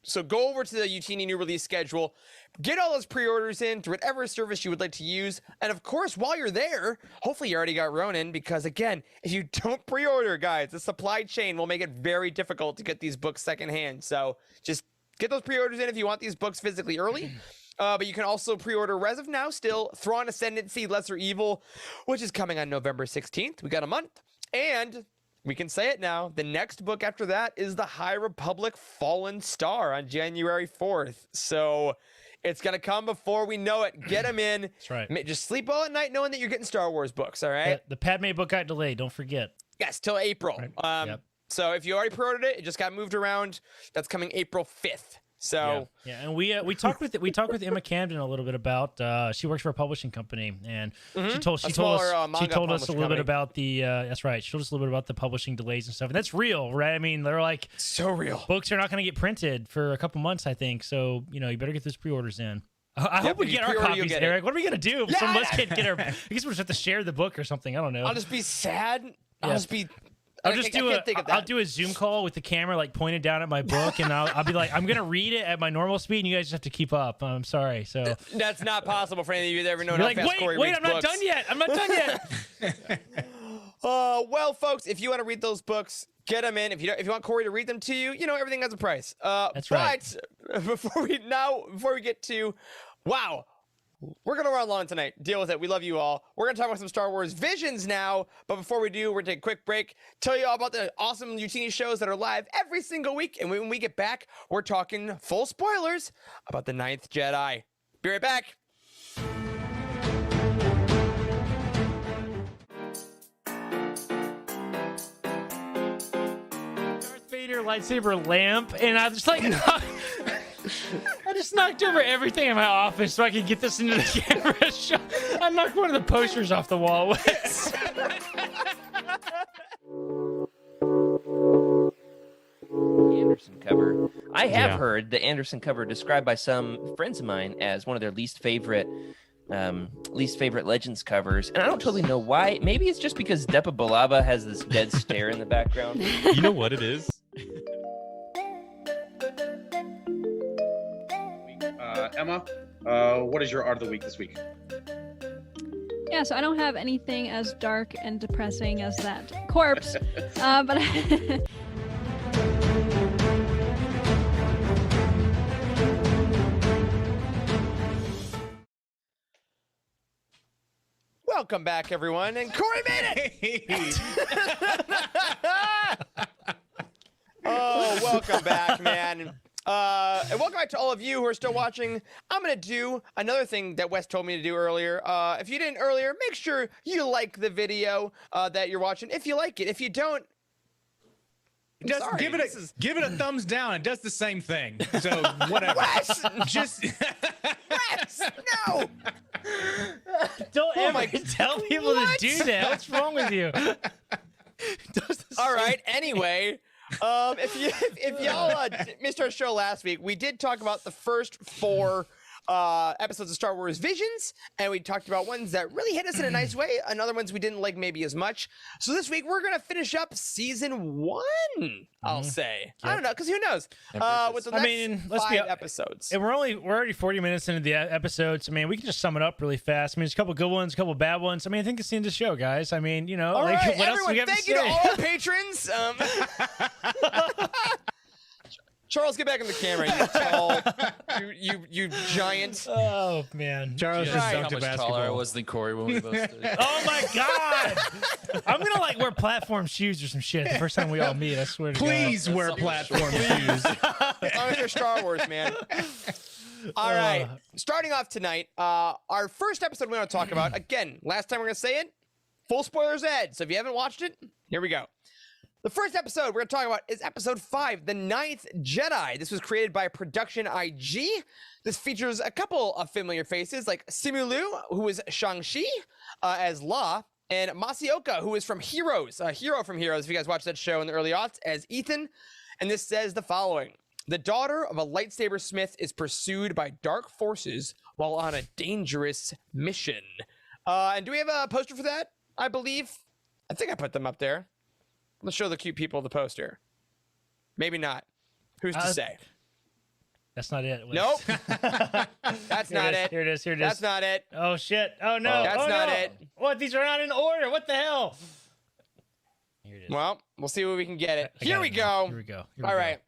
So go over to the Utini new release schedule, get all those pre-orders in through whatever service you would like to use. And of course, while you're there, hopefully you already got Ronin, because again, if you don't pre-order, guys, the supply chain will make it very difficult to get these books secondhand. So just get those pre-orders in if you want these books physically early. But you can also pre-order as of now still Thrawn Ascendancy, Lesser Evil, which is coming on November 16th. We got a month. And we can say it now. The next book after that is The High Republic Fallen Star on January 4th. So it's going to come before we know it. Get them in. That's right. Just sleep well at night knowing that you're getting Star Wars books, all right? The Padme book got delayed. Don't forget. Yes, till April. Right. Yep. So if you already pre-ordered it, it just got moved around. That's coming April 5th. So yeah, and we talked with Emma Camden a little bit about she works for a publishing company, and she told us a little bit about the that's right. She told us a little bit about the publishing delays and stuff, and that's real, right? I mean, they're like so real. Books are not going to get printed for a couple months, I think. So you better get those pre-orders in. I hope we get our copies, Eric. What are we gonna do if some of us can't get our? I guess we'll just have to share the book or something. I don't know. I'll just be sad. I'll do a Zoom call with the camera like pointed down at my book, and I'll be like, I'm gonna read it at my normal speed, and you guys just have to keep up. I'm sorry. So that's not possible for any of you that ever know. You're like, wait, I'm not done yet. I'm not done yet. Well, folks, if you want to read those books, get them in. If you want Corey to read them to you, everything has a price. That's right. But before we get to, wow. We're going to run long tonight. Deal with it. We love you all. We're going to talk about some Star Wars Visions now. But before we do, we're going to take a quick break. Tell you all about the awesome Utini shows that are live every single week. And when we get back, we're talking full spoilers about the Ninth Jedi. Be right back. Darth Vader lightsaber lamp, and I just like... I just knocked over everything in my office so I could get this into the camera shot. I knocked one of the posters off the wall. Anderson cover. I have heard the Anderson cover described by some friends of mine as one of their least favorite least favorite Legends covers, and I don't totally know why. Maybe it's just because Depa Balaba has this dead stare in the background. You know what it is? Emma, what is your art of the week this week? Yeah, so I don't have anything as dark and depressing as that corpse, but Welcome back, everyone, and Corey made it. Oh, welcome back, man. And welcome back to all of you who are still watching. I'm going to do another thing that Wes told me to do earlier. If you didn't earlier, make sure you like the video that you're watching. If you like it. If you don't, Just sorry, give it a thumbs down. It does the same thing. So whatever. Wes! Just Wes! No! Don't Oh ever my- tell people to do that. What's wrong with you? All right. Anyway, if y'all missed our show last week, we did talk about the first 4 episodes of Star Wars Visions, and we talked about ones that really hit us in a nice way, and other ones we didn't like maybe as much. So this week we're gonna finish up season 1. I'll say. I don't know, because who knows? With the next let's 5 episodes. And we're already 40 minutes into the episodes. I mean, we can just sum it up really fast. I mean, there's a couple good ones, a couple bad ones. I mean, I think it's the end of the show, guys. I mean, you know, All like, right, what else do everyone, we have thank to you to say? all our patrons. Charles, get back in the camera, you tall, you giant. Oh man, Charles Yeah, just how dunked a much taller I basketball. was than Corey when we both stood. Oh my god! I'm gonna like wear platform shoes or some shit the first time we all meet. I swear to Please God. wear platform shoes. As long as they're Star Wars, man. All right, starting off tonight, our first episode we want to talk about, again, last time we're going to say it, full spoilers ahead. So if you haven't watched it, here we go. The first episode we're going to talk about is episode 5, The Ninth Jedi. This was created by Production IG. This features a couple of familiar faces like Simu Liu, who is Shang-Chi as Law, and Masioka, who is from Heroes, a hero from Heroes, if you guys watched that show in the early aughts, as Ethan. And this says the following. The daughter of a lightsaber smith is pursued by dark forces while on a dangerous mission. And do we have a poster for that? I believe. I think I put them up there. Let's show the cute people the poster. Maybe not. Who's to say? That's not it. Nope. That's not it. Here it is. Here it is. That's not it. Oh shit! Oh no! That's oh, not no. it. What? These are not in order. What the hell? Here it is. Well, we'll see where we can get it. I Here got we it. go. Here we go. Here we All go. right.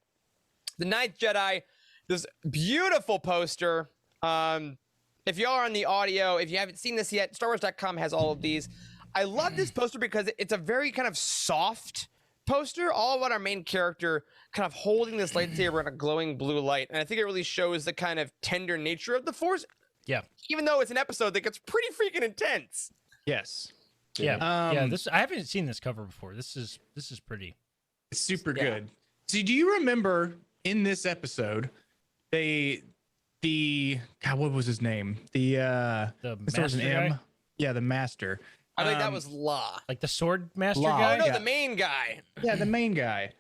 The Ninth Jedi. This beautiful poster. If y'all are on the audio, if you haven't seen this yet, StarWars.com has all of these. I love this poster because it's a very kind of soft poster, all about our main character kind of holding this lightsaber in a glowing blue light. And I think it really shows the kind of tender nature of the Force, Yeah. even though it's an episode that gets pretty freaking intense. Yes. Yeah. Yeah. This I haven't seen this cover before. This is pretty. It's super Yeah. good. So do you remember in this episode, God, what was his name? The starts with an master M. guy? Yeah, the master. I think that was La. Like the sword master Law. guy. Oh, no, Yeah. the main guy. Yeah, the main guy.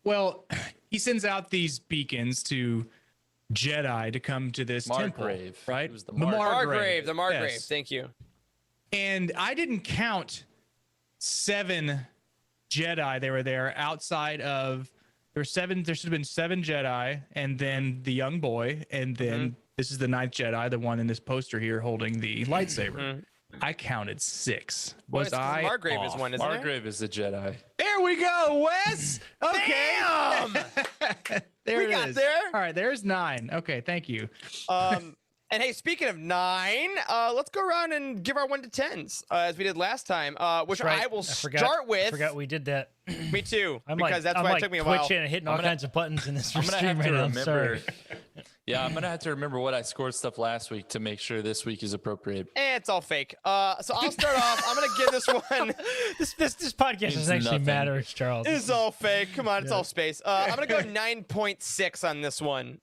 Well, he sends out these beacons to Jedi to come to this temple, Margrave. right? It was the Margrave, the Margrave. Yes. Thank you. And I didn't count 7 Jedi. They were there outside of. There should have been 7 Jedi, and then the young boy, and then this is the 9th Jedi, the one in this poster here holding the lightsaber. I counted 6. Was I Margrave off? is one, isn't it? Margrave is the Jedi. There we go, Wes. Okay. Damn! There We it got is. there. All right, there's 9. Okay, thank you. And hey, speaking of 9, let's go around and give our 1 to 10s as we did last time, which That's right. I will forgot- start with. I forgot we did that. Me too, I'm because like, that's I'm why like it took me a while. twitching and hitting all kinds of buttons in this I'm gonna stream have right to now. I'm remember. sorry. Yeah, I'm gonna have to remember what I scored stuff last week to make sure this week is appropriate. It's all fake. So I'll start off. I'm gonna give this one. This podcast Means doesn't actually nothing. matter, Charles. It's all fake. Come on, it's all space. I'm gonna go 9.6 on this one.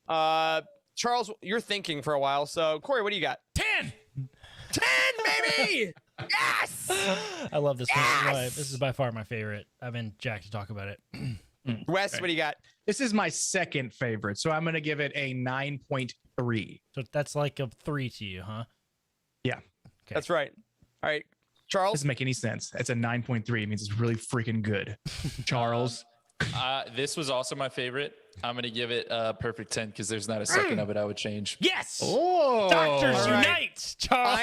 Charles, you're thinking for a while. So Corey, what do you got? 10. 10, baby. Yes. I love this one. Yes! This is by far my favorite. I've been jacked to talk about it. Wes, what do you got? This is my second favorite, so I'm going to give it a 9.3. So that's like a 3 to you, huh? Yeah. That's right. All right, Charles. Doesn't make any sense. It's a 9.3. It means it's really freaking good. Charles. This was also my favorite. I'm gonna give it a perfect 10 because there's not a second of it I would change. Yes. Oh. Doctors All right. unite, Charles.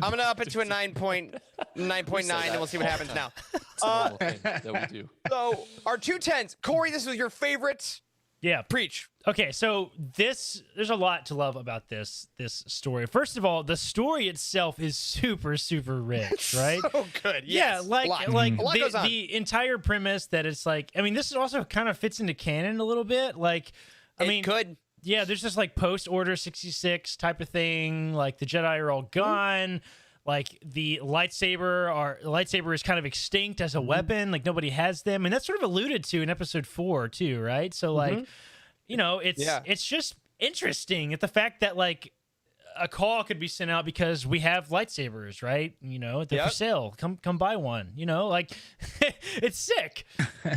I'm gonna up it to a 9.9, and we'll see what happens now. It's a normal thing that we do. So our 2 10s. Corey, this was your favorite. Yeah. Preach. Okay, so there's a lot to love about this story. First of all, the story itself is super rich, right? So good. Yeah, Yes. like a lot goes on. the entire premise that it's like, I mean, this is also kind of fits into canon a little bit. Like, I mean, could. Yeah, there's just like post Order 66 type of thing. Like the Jedi are all gone. Like the lightsaber is kind of extinct as a weapon. Like nobody has them, and that's sort of alluded to in Episode 4 too, right? So like, you know, it's just interesting at the fact that like a call could be sent out because we have lightsabers, right? You know, they're for sale. Come buy one. You know, like it's sick.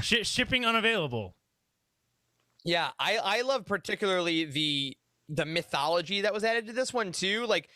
Shipping unavailable. Yeah, I love particularly the mythology that was added to this one too. Like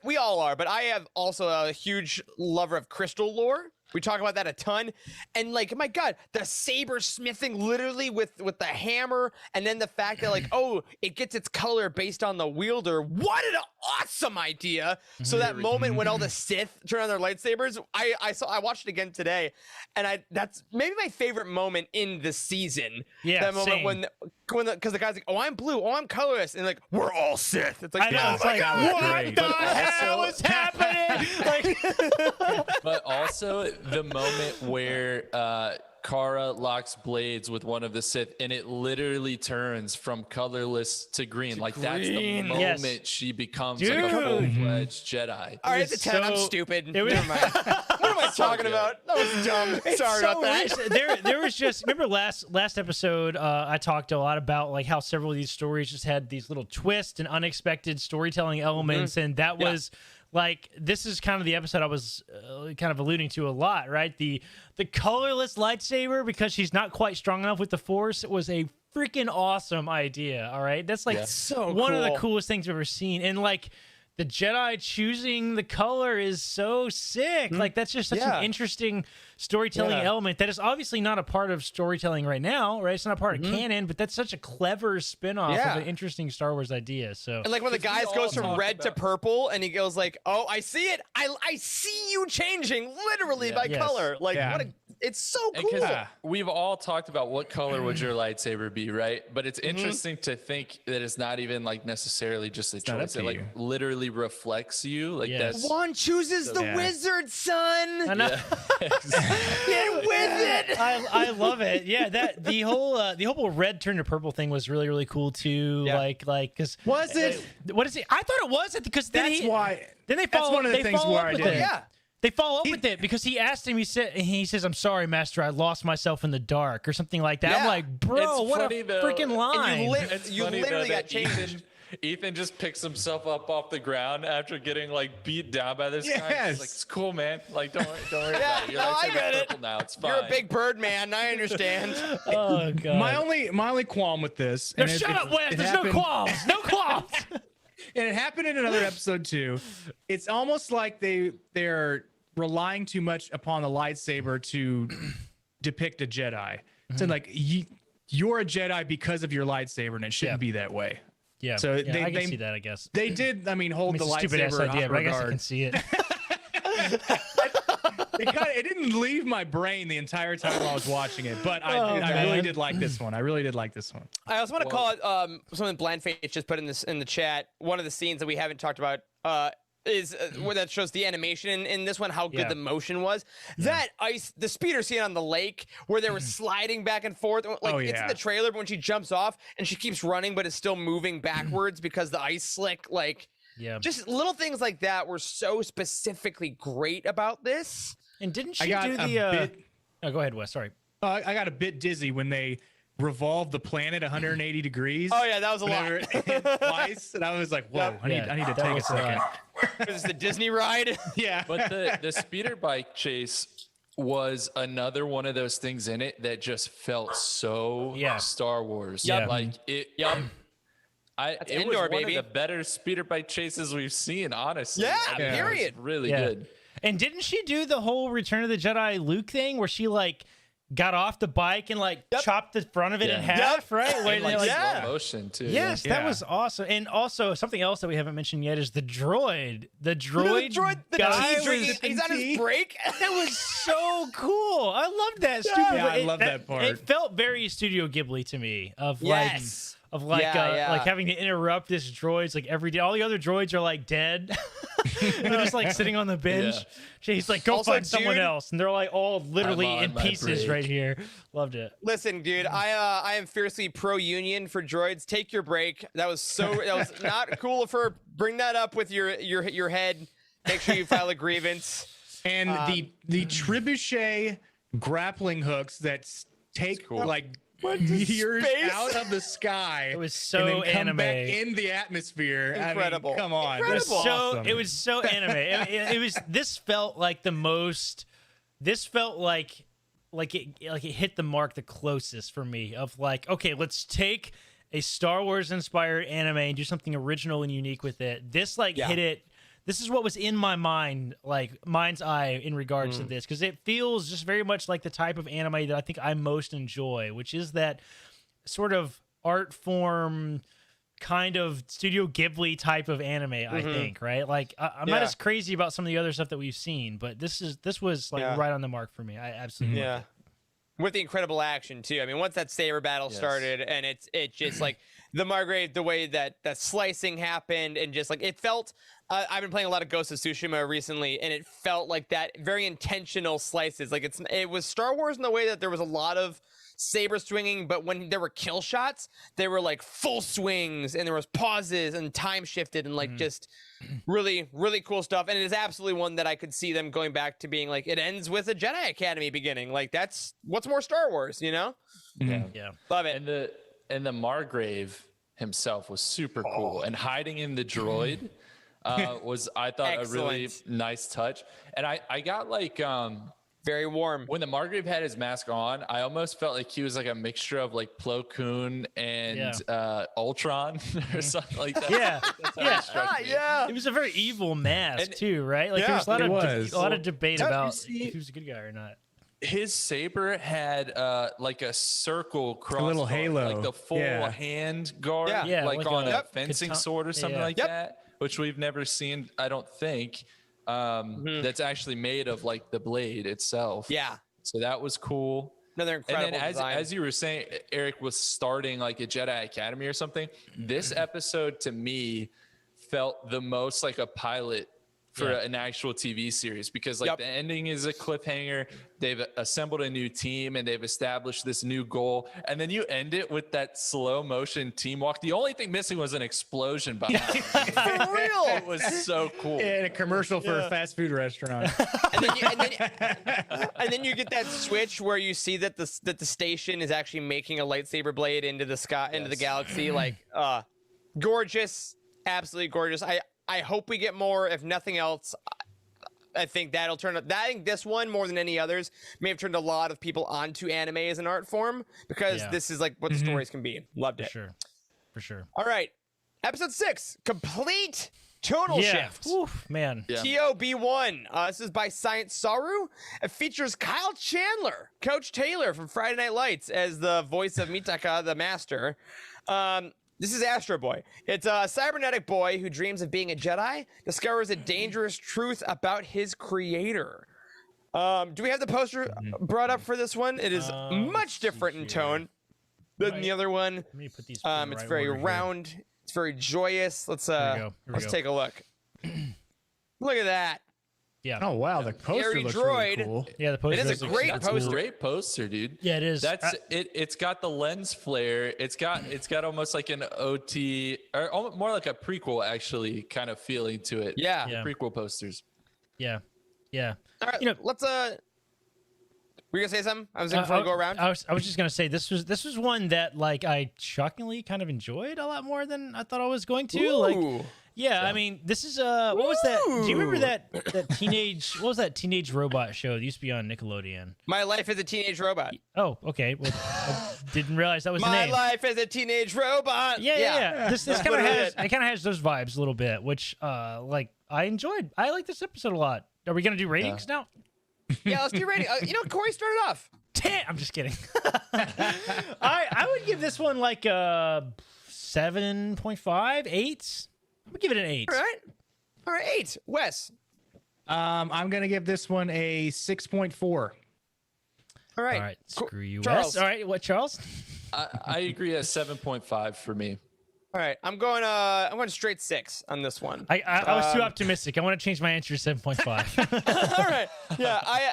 we all are, but I have also a huge lover of crystal lore. We talk about that a ton. And like, my God, the saber smithing literally with the hammer, and then the fact that like, oh, it gets its color based on the wielder. What an awesome idea. So that moment when all the Sith turn on their lightsabers, I watched it again today, and that's maybe my favorite moment in the season. Yeah, that moment same. because the guy's like, oh, I'm blue, oh, I'm colorless, and like, we're all Sith. It's like, I know, oh it's my like, God, what the hell is happening? Like, But also the moment where Kara locks blades with one of the Sith, and it literally turns from colorless to green. Like that's the moment she becomes like a full-fledged Jedi. All right, it's a 10. I'm so- stupid. it was- Never mind. What am I talking about? That was dumb. Sorry about that. Rich. There was just, remember last episode, I talked a lot about like how several of these stories just had these little twists and unexpected storytelling elements, and that was like, this is kind of the episode I was kind of alluding to a lot, right? The colorless lightsaber, because she's not quite strong enough with the Force, was a freaking awesome idea. All right, that's like so one of the cool. coolest things I've ever seen, and like. The Jedi choosing the color is so sick. Like, that's just such an interesting storytelling element that is obviously not a part of storytelling right now, right? It's not a part of canon, but that's such a clever spin-off of an interesting Star Wars idea. So, And like when the guy goes from red to purple, and he goes like, "Oh, I see it. I see you changing literally by color." Like, it's so cool. Because we've all talked about what color would your lightsaber be, right? But it's interesting to think that it's not even like necessarily just a choice. It like literally reflects you. Like that's One chooses the wizard, son. I know. Get with it. I love it. Yeah, that the whole red turn to purple thing was really cool too. Yeah. Like because Was it? What is it? I thought it was because then That's why. then they That's follow. one of the they things follow where up I with did. it. Yeah. They follow up with it because he asked him. He says, "I'm sorry, Master. I lost myself in the dark," or something like that. I'm Yeah. like, bro, It's what a funny, though. freaking line! You funny, literally though, got that changed. Ethan just picks himself up off the ground after getting like beat down by this guy. Yes. He's like, it's cool, man. Like, don't worry Yeah, about it. Your no, I lightsaber's get it. purple now. It's fine. You're a big bird man. I understand. Oh god. My only qualm with this. No, and it- shut it- up, Wes. it There's happened- no qualms. No qualms. And it happened in another episode too. It's almost like they're relying too much upon the lightsaber to depict a Jedi. So like you're a Jedi because of your lightsaber, and it shouldn't be that way. Yeah. So I they- can see that. I guess. They did. I mean, hold It's the a stupid ass lightsaber in idea, high but I guess I regard. can see it. It didn't leave my brain the entire time I was watching it, but I really man. did like this one. I really did like this one. I also want to call it something Blandface just put in the chat. One of the scenes that we haven't talked about is where that shows the animation in this one, how good the motion was. That the speeder scene on the lake where they were sliding back and forth, like it's in the trailer, but when she jumps off and she keeps running, but is still moving backwards because the ice slick, like just little things like that were so specifically great about this. And didn't she I got do a the? bit. Oh, go ahead, Wes. Sorry. I got a bit dizzy when they revolved the planet 180 degrees. Oh yeah, that was a whenever- lot. Twice, and I was like, "Whoa, I need to that take a was a second." lot. This is the Disney ride. Yeah, But the speeder bike chase was another one of those things in it that just felt so Star Wars. Yeah. Like it. That's it indoor, was one baby. of the better speeder bike chases we've seen, honestly. Yeah, I mean, it was period. really Yeah. good. And didn't she do the whole Return of the Jedi Luke thing where she like got off the bike and like chopped the front of it in Yeah. half, right? And, Where they, like, yeah. slow motion too. Yes, that was awesome. And also something else that we haven't mentioned yet is the droid. The droid, the guy T-Droid, was, he's on his break. that was so cool. I loved that. Stupid. Yeah, I love that part. It felt very Studio Ghibli to me. Of Yes. like having to interrupt this droids like every day. All the other droids are like dead. They're just like sitting on the bench. Yeah. He's like, go Also, find someone dude- else, and they're like all literally I'm on in my pieces break. right here. Loved it. Listen, dude, I am fiercely pro-union for droids. Take your break. That was not cool of her. Bring that up with your head. Make sure you file a grievance. And the trebuchet grappling hooks that take like meteors space? out of the sky. It was so and then come anime. back in the atmosphere. Incredible. I mean, come on. It was That's so awesome. it was so anime. It was. This felt like the most. This felt like it hit the mark the closest for me of like, okay, let's take a Star Wars inspired anime and do something original and unique with it. This hit it. This is what was in my mind, like mind's eye in regards to this, because it feels just very much like the type of anime that I think I most enjoy, which is that sort of art form kind of Studio Ghibli type of anime, I think, right? Like I'm not as crazy about some of the other stuff that we've seen, but this was like right on the mark for me. I absolutely loved it. With the incredible action too. I mean, once that saber battle started, and it just like the Margrave, the way that slicing happened, and just like it felt. I've been playing a lot of Ghost of Tsushima recently, and it felt like that very intentional slices. Like it was Star Wars in the way that there was a lot of saber swinging, but when there were kill shots, they were like full swings, and there was pauses and time shifted, and like just really, really cool stuff. And it is absolutely one that I could see them going back to being like, it ends with a Jedi Academy beginning. Like that's what's more Star Wars, you know? Yeah. Love it. And the Margrave himself was super cool, and hiding in the droid was, I thought, a really Excellent. nice touch. And I got like Very warm. when the Margrave had his mask on, I almost felt like he was like a mixture of like Plo Koon and Ultron or something like that. Yeah. That's how Yeah. it struck me. It was a very evil mask And- too, right? Like there was a lot of debate Have you about seen- if he was a good guy or not. His saber had like a circle cross, little halo. like the full hand guard, Yeah. Yeah, like, like on a a fencing katana- sword or something yeah. like that, which we've never seen, I don't think. That's actually made of like the blade itself. Yeah. So that was cool. Another incredible And then design. as you were saying, Eric was starting like a Jedi Academy or something. This episode to me felt the most like a pilot for an actual TV series, because like the ending is a cliffhanger. They've assembled a new team and they've established this new goal. And then you end it with that slow motion team walk. The only thing missing was an explosion behind it. For real. It was so cool. In a commercial for a fast food restaurant. And then you get that switch where you see that the station is actually making a lightsaber blade into the sky, into the galaxy. Like, gorgeous, absolutely gorgeous. I hope we get more. If nothing else, I think that'll turn up. I think this one, more than any others, may have turned a lot of people onto anime as an art form, because this is like what the stories can be. Loved it. For sure. All right, episode 6, complete tonal shift. Oof, man. TOB1. This is by Science Saru. It features Kyle Chandler, Coach Taylor from Friday Night Lights, as the voice of Mitaka, the Master. This is Astro Boy. It's a cybernetic boy who dreams of being a Jedi, discovers a dangerous truth about his creator. Do we have the poster brought up for this one? It is much different in tone than the other one. Let me put these. It's very round. It's very joyous. Let's Here we go. take a look. Look at that. Yeah. Oh wow, the poster Scary looks droid. really cool. Yeah, the poster. It is a great That's poster. a great poster, dude. Yeah, it is. That's it. It's got the lens flare. It's got almost like an OT, or more like a prequel, actually, kind of feeling to it. Yeah. Yeah. Prequel posters. Yeah. All right, You know, let's were you gonna say something? I was before we go around. I was just gonna say this was one that like I shockingly kind of enjoyed a lot more than I thought I was going to. Like Ooh. Yeah, I mean, this is what was that? Do you remember that teenage? What was that teenage robot show that used to be on Nickelodeon? My Life as a Teenage Robot. Oh, okay. Well, I didn't realize that was the My name. Life as a Teenage Robot. Yeah. This kind of has it. it kind of has those vibes a little bit, which like I enjoyed. I like this episode a lot. Are we gonna do ratings now? Yeah, let's do rating. Corey started off. I'm just kidding. I would give this one like a 7.5, 8. I'm gonna give it an 8. All right, 8. Wes. I'm gonna give this one a 6.4. All right. All right. Screw you, Charles. Wes. All right. What, Charles? I agree at 7.5 for me. All right. I'm going straight 6 on this one. I was too optimistic. I want to change my answer to 7.5. All right. Yeah. I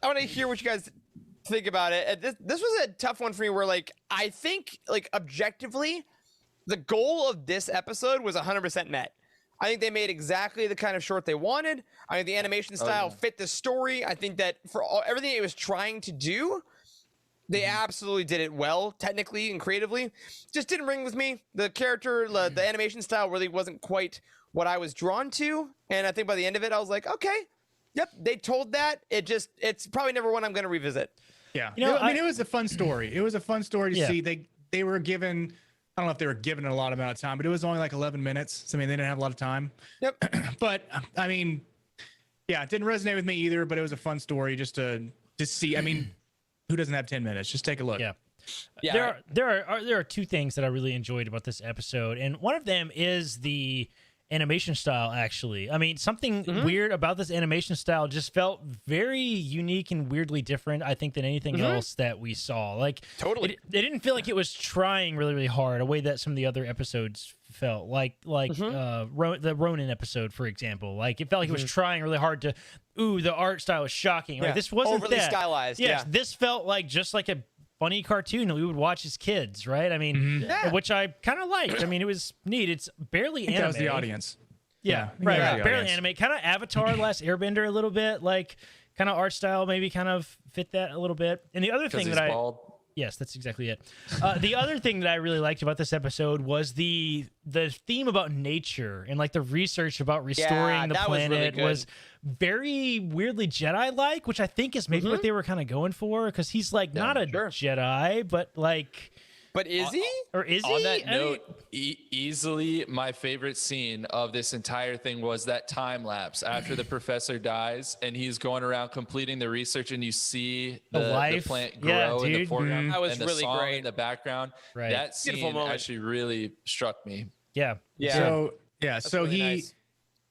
want to hear what you guys think about it. This was a tough one for me. Where I think objectively, the goal of this episode was 100% met. I think they made exactly the kind of short they wanted. I think the animation style fit the story. I think that for everything it was trying to do, they absolutely did it well, technically and creatively. Just didn't ring with me. The character, the animation style really wasn't quite what I was drawn to. And I think by the end of it, I was like, okay, yep, they told that. It's probably never one I'm going to revisit. Yeah. It was a fun story. It was a fun story to see. They were given, I don't know if they were given a lot amount of time, but it was only like 11 minutes. So, they didn't have a lot of time. Yep. But, it didn't resonate with me either, but it was a fun story just to see. Who doesn't have 10 minutes? Just take a look. Yeah. There are two things that I really enjoyed about this episode, and one of them is the animation style. Actually, something weird about this animation style just felt very unique and weirdly different, I think, than anything else that we saw. Totally, it didn't feel like it was trying really, really hard, a way that some of the other episodes felt. The Ronin episode, for example. It felt like it was trying really hard to. Ooh, the art style was shocking. Yeah. This wasn't overly that. stylized. Yes, this felt just like a funny cartoon that we would watch as kids, right? Which I kind of liked. It was neat. It's barely anime. That was the audience. Yeah, right. Barely anime. Kind of Avatar, Last Airbender a little bit. Kind of art style, maybe kind of fit that a little bit. And the other thing that bald. Yes, that's exactly it. The other thing that I really liked about this episode was the theme about nature and the research about restoring the planet was very weirdly Jedi-like, which I think is maybe what they were kind of going for, because he's not a Jedi, but But is he? Or is on he? that note, easily my favorite scene of this entire thing was that time lapse after the professor dies and he's going around completing the research, and you see the plant grow in the foreground. That was and the really song great in the background. Right. That scene actually really struck me. Yeah. So really nice.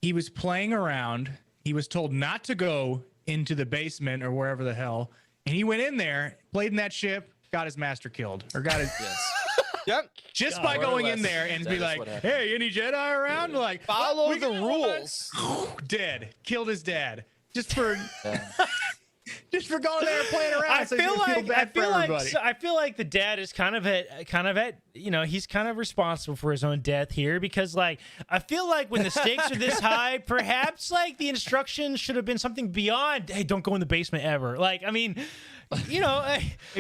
he was playing around. He was told not to go into the basement or wherever the hell, and he went in there, played in that ship, got his master killed, or got his Yep. just by going in there and be like, "Hey, any Jedi around?" Follow the rules. Dead. Killed his dad. Just for just for going there and playing around. I feel like the dad is kind of at he's kind of responsible for his own death here, because I feel like when the stakes are this high, perhaps the instructions should have been something beyond, hey, don't go in the basement ever. Maybe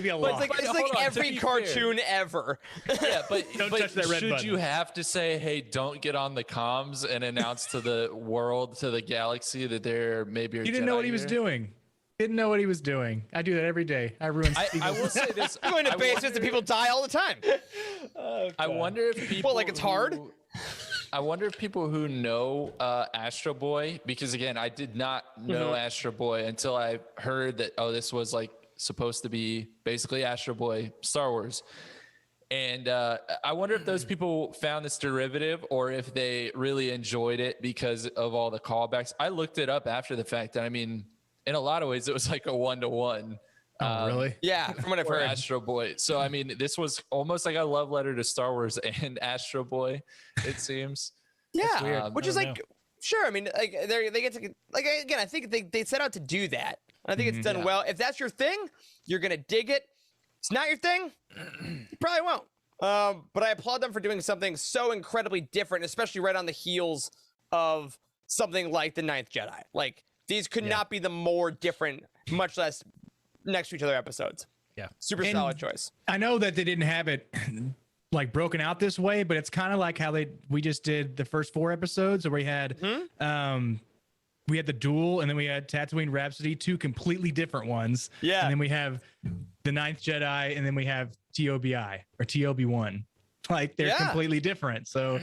a lot. It's every cartoon ever. Yeah, but touch that red should button. you have to say, hey, don't get on the comms and announce to the world, to the galaxy, that there maybe You didn't know what he was doing. Didn't know what he was doing. I do that every day. I ruin I will say this. I go into basements and people die all the time. I wonder if people it's hard. I wonder if people who know Astro Boy, because again, I did not know Astro Boy until I heard that, this was supposed to be basically Astro Boy Star Wars. And I wonder if those people found this derivative, or if they really enjoyed it because of all the callbacks. I looked it up after the fact, and in a lot of ways, it was like a 1-to-1. Oh, really? Yeah, from what I've heard. Astro Boy. So, this was almost like a love letter to Star Wars and Astro Boy, it seems. Yeah, which is sure. They get to, again, I think they set out to do that. I think it's done well. If that's your thing, you're going to dig it. It's not your thing, you probably won't. But I applaud them for doing something so incredibly different, especially right on the heels of something like the Ninth Jedi. These could not be the more different, much less next to each other episodes. Yeah. Super solid choice. I know that they didn't have it like broken out this way, but it's kind of like how we just did the first 4 episodes where we had we had the duel, and then we had Tatooine Rhapsody, 2 completely different ones. Yeah. And then we have the Ninth Jedi, and then we have TOBI or TOB1. Like they're completely different. So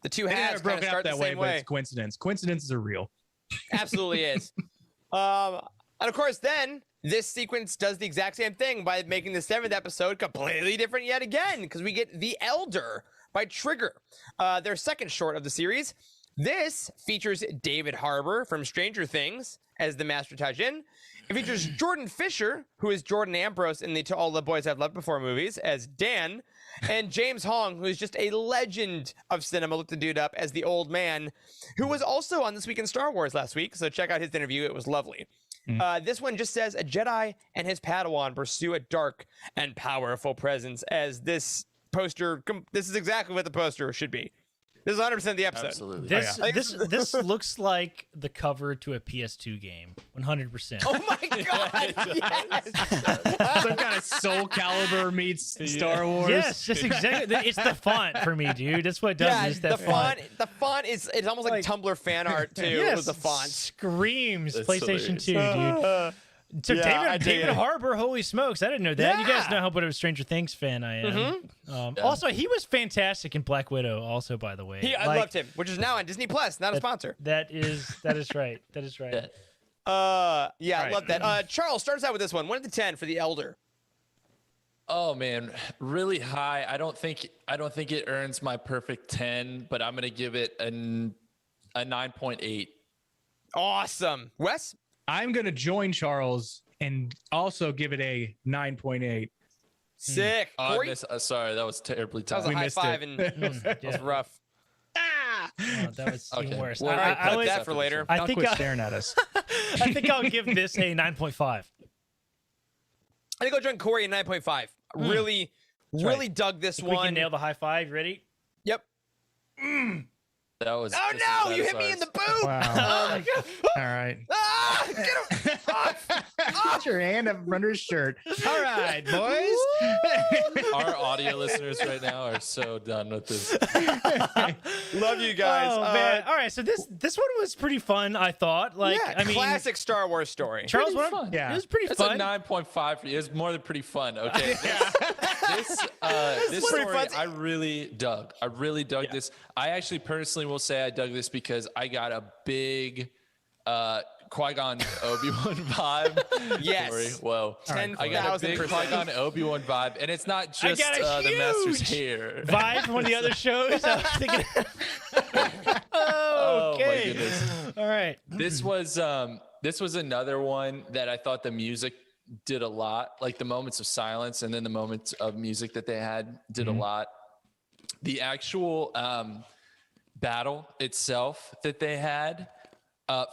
The two they halves broke kind of out start that the way, same but way. it's coincidence. Coincidences are real. Absolutely is. And of course, then this sequence does the exact same thing by making the 7th episode completely different yet again, because we get The Elder by Trigger, their second short of the series. This features David Harbour from Stranger Things as the Master Tajin. It features Jordan Fisher, who is Jordan Ambrose in the To All the Boys I've Loved Before movies, as Dan, and James Hong, who is just a legend of cinema. Look the dude up as the old man, who was also on This Week in Star Wars last week. So check out his interview. It was lovely. This one just says a Jedi and his Padawan pursue a dark and powerful presence, as this poster, this is exactly what the poster should be. This is 100% the episode. Absolutely. This looks like the cover to a PS2 game. 100%. Oh my god! Yes. Some kind of Soul Calibur meets Star Wars. Yes, just exactly. It's the font for me, dude. That's what it does. Yeah, is that the font. The font is it's almost like Like- Tumblr fan art too. Yes, With the font. screams That's PlayStation hilarious. 2, dude. So Yeah, I David dig it. Harbour, holy smokes, I didn't know that. You guys Yeah. know how big of a Stranger Things fan I am. Also, he was fantastic in Black Widow. Also, by the way, I loved him, which is now on Disney Plus, not a sponsor. That is right. That is right. Yeah. Yeah, I Right. love that. Charles starts out with this one. 1 to 10 for The Elder. Oh man, really high. I don't think it earns my perfect 10, but I'm gonna give it a 9.8. Awesome, Wes. I'm going to join Charles and also give it a 9.8. Sick. Corey? Sorry, that was terribly That was tough. a high missed five, it. and that was rough. Oh, that was even Okay. worse. Well, All right, I put would- that for later. I I'll think quit staring at us. I think I'll give this a 9.5. I think I'll join Corey at 9.5. Really dug this We can one. nail the high five. Ready? Yep. That was. Oh this no! is You bad hit me as in the ours. boob. Wow. All right. Ah! Get him! Get your hand up under his shirt. All right, boys. Our audio listeners right now are so done with this. Love you guys. Oh man! All right, so this one was pretty fun. I thought. Like, yeah, I mean, classic Star Wars story. Charles, Pretty what? fun. Yeah. It was pretty It's fun. a 9.5 for you. It's more than pretty fun. Okay. This was pretty story fun. I really dug. I really dug this. I actually personally will say I dug this because I got a big Qui-Gon Obi-Wan vibe. Yes. Story. Whoa. Ten I got a big 1000%. Qui-Gon Obi-Wan vibe, and it's not just got a the Master's huge hair. Vibe from one of the other shows. I was thinking. Oh my Okay. goodness. All right. This was another one that I thought the music did a lot, like the moments of silence and then the moments of music that they had did a lot. The actual battle itself that they had,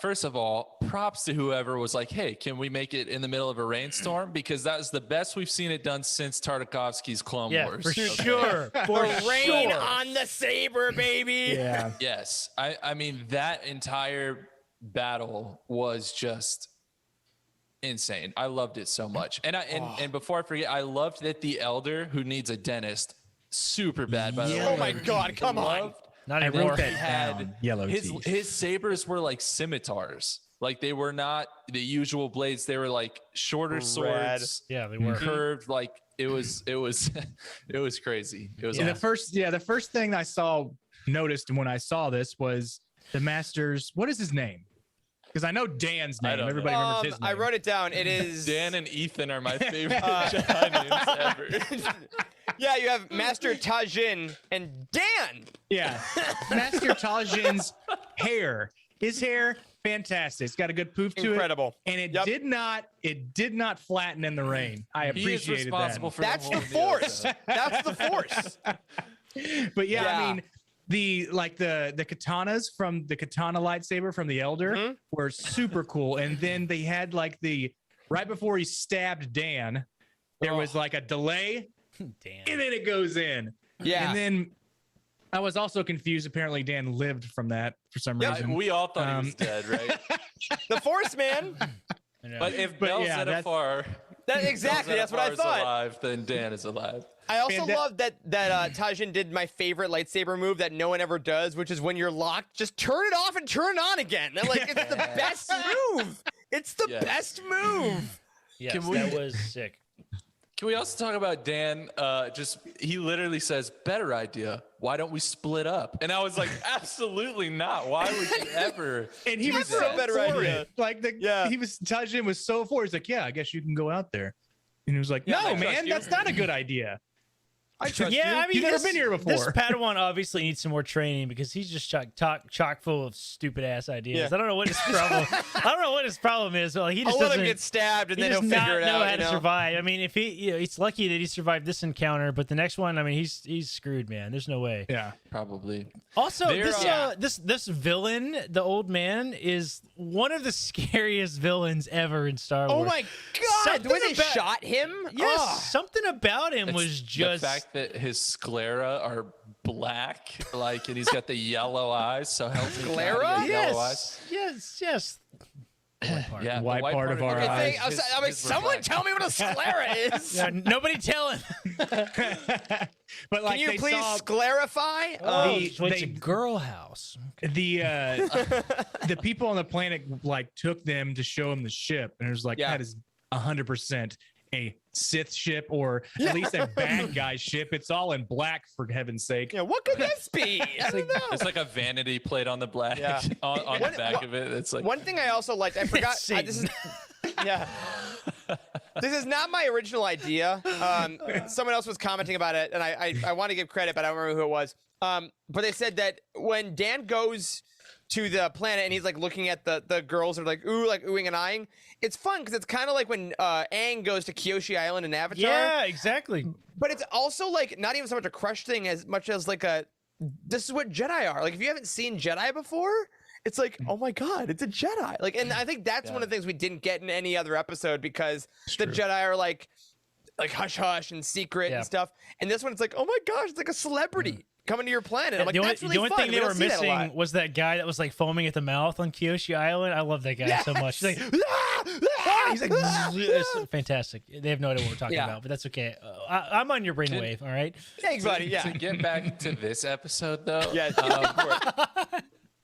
first of all, props to whoever was like, hey, can we make it in the middle of a rainstorm? Because that was the best we've seen it done since Tartakovsky's Clone Yeah, Wars. for Okay? sure. For Rain sure. on the saber, baby. Yeah. Yes. I mean, that entire battle was just insane. I loved it so much. And before I forget, I loved that the Elder, who needs a dentist super bad, by the way. Oh my God! Come on. Not I anymore. wrote that had down. Yellow his teeth. his sabers were like scimitars. Like they were not the usual blades. They were like shorter swords, Yeah, they were. curved. Like it was it was crazy. It was And awesome. the first thing I noticed when I saw this was the Master's. What is his name? Because I know Dan's I name. don't know. Everybody remembers his name. I wrote it down. It is Dan and Ethan are my favorite Jedi names ever. Yeah, you have Master Tajin and Dan. Yeah. Master Tajin's hair. His hair, fantastic. It's got a good poof to Incredible. it. And it Yep. did not flatten in the rain. I He is appreciated responsible that. for That's the whole video, Force. so. That's the Force. But yeah, Yeah. I mean, the katanas from the katana lightsaber from the Elder were super cool. And then they had like right before he stabbed Dan, there was like a delay, Damn. and then it goes in. Yeah. And then I was also confused. Apparently, Dan lived from that for some reason. We all thought he was dead, right? The Force, man. I know. But if But yeah, that's- Belzedafar Exactly. That's what I Is thought. alive, then Dan is alive. I also Man, that- love that Tajin did my favorite lightsaber move that no one ever does, which is when you're locked, just turn it off and turn it on again. And, like, it's the best move. It's the best move. Yes, Can we- that was sick. Can we also talk about Dan? He literally says, "Better idea. Why don't we split up?" And I was like, "Absolutely not. Why would you ever?" And he was Never so a better for idea. it. Like Tajin was so for it. He's like, yeah, I guess you can go out there. And he was like, Yeah, I no, trust man, you. that's not a good idea. I trust you. Yeah, I mean, You've never been here before. This Padawan obviously needs some more training because he's just chock full of stupid ass ideas. Yeah. I don't know what his problem. I don't know what his problem is. Well, he just I'll let doesn't him get stabbed and he then he'll does figure not it know out. how You to know? survive. I mean, if he's lucky that he survived this encounter, but the next one, I mean, he's screwed, man. There's no way. Yeah. Probably. Also, They're, this villain, the old man, is one of the scariest villains ever in Star Wars. Oh my God! The way they shot him? Yes, Oh. something about him was It's just the fact that his sclera are black, like, and he's got the yellow eyes. So help me, God, Sclera? he has yellow eyes. yes. Yeah, the White part of our Okay, eyes. I was like, someone tell me what a sclera is. Yeah, nobody tell him. But like Can you they please saw sclarify? So it's a girl house. the people on the planet like took them to show him the ship, and it was like, Yeah. that is 100% a Sith ship, or at least a bad guy ship. It's all in black, for heaven's sake. Yeah, what could this be? I don't know. It's like a vanity plate on the black Yeah. on the back of it. It's like One thing I also liked, I forgot. This is, yeah. This is not my original idea. Someone else was commenting about it, and I want to give credit, but I don't remember who it was. But they said that when Dan goes to the planet and he's like looking at the girls that are like oohing and eyeing, it's fun because it's kind of like when Aang goes to Kyoshi Island in Avatar. Yeah, exactly. But it's also like not even so much a crush thing as much as like this is what Jedi are. Like if you haven't seen Jedi before, it's like, oh my God, it's a Jedi. Like, and I think that's one of the things we didn't get in any other episode because the Jedi are like hush hush and secret and stuff. And this one, it's like, oh my gosh, it's like a celebrity coming to your planet. I'm like, that's really the only fun. thing We they don't were see that a missing lot. was that guy that was like foaming at the mouth on Kyoshi Island. I love that guy so much. He's like, he's like, it's fantastic. They have no idea what we're talking about, but that's okay. I'm on your brainwave, all right? Thanks, buddy. Yeah. To get back to this episode, though, Yeah.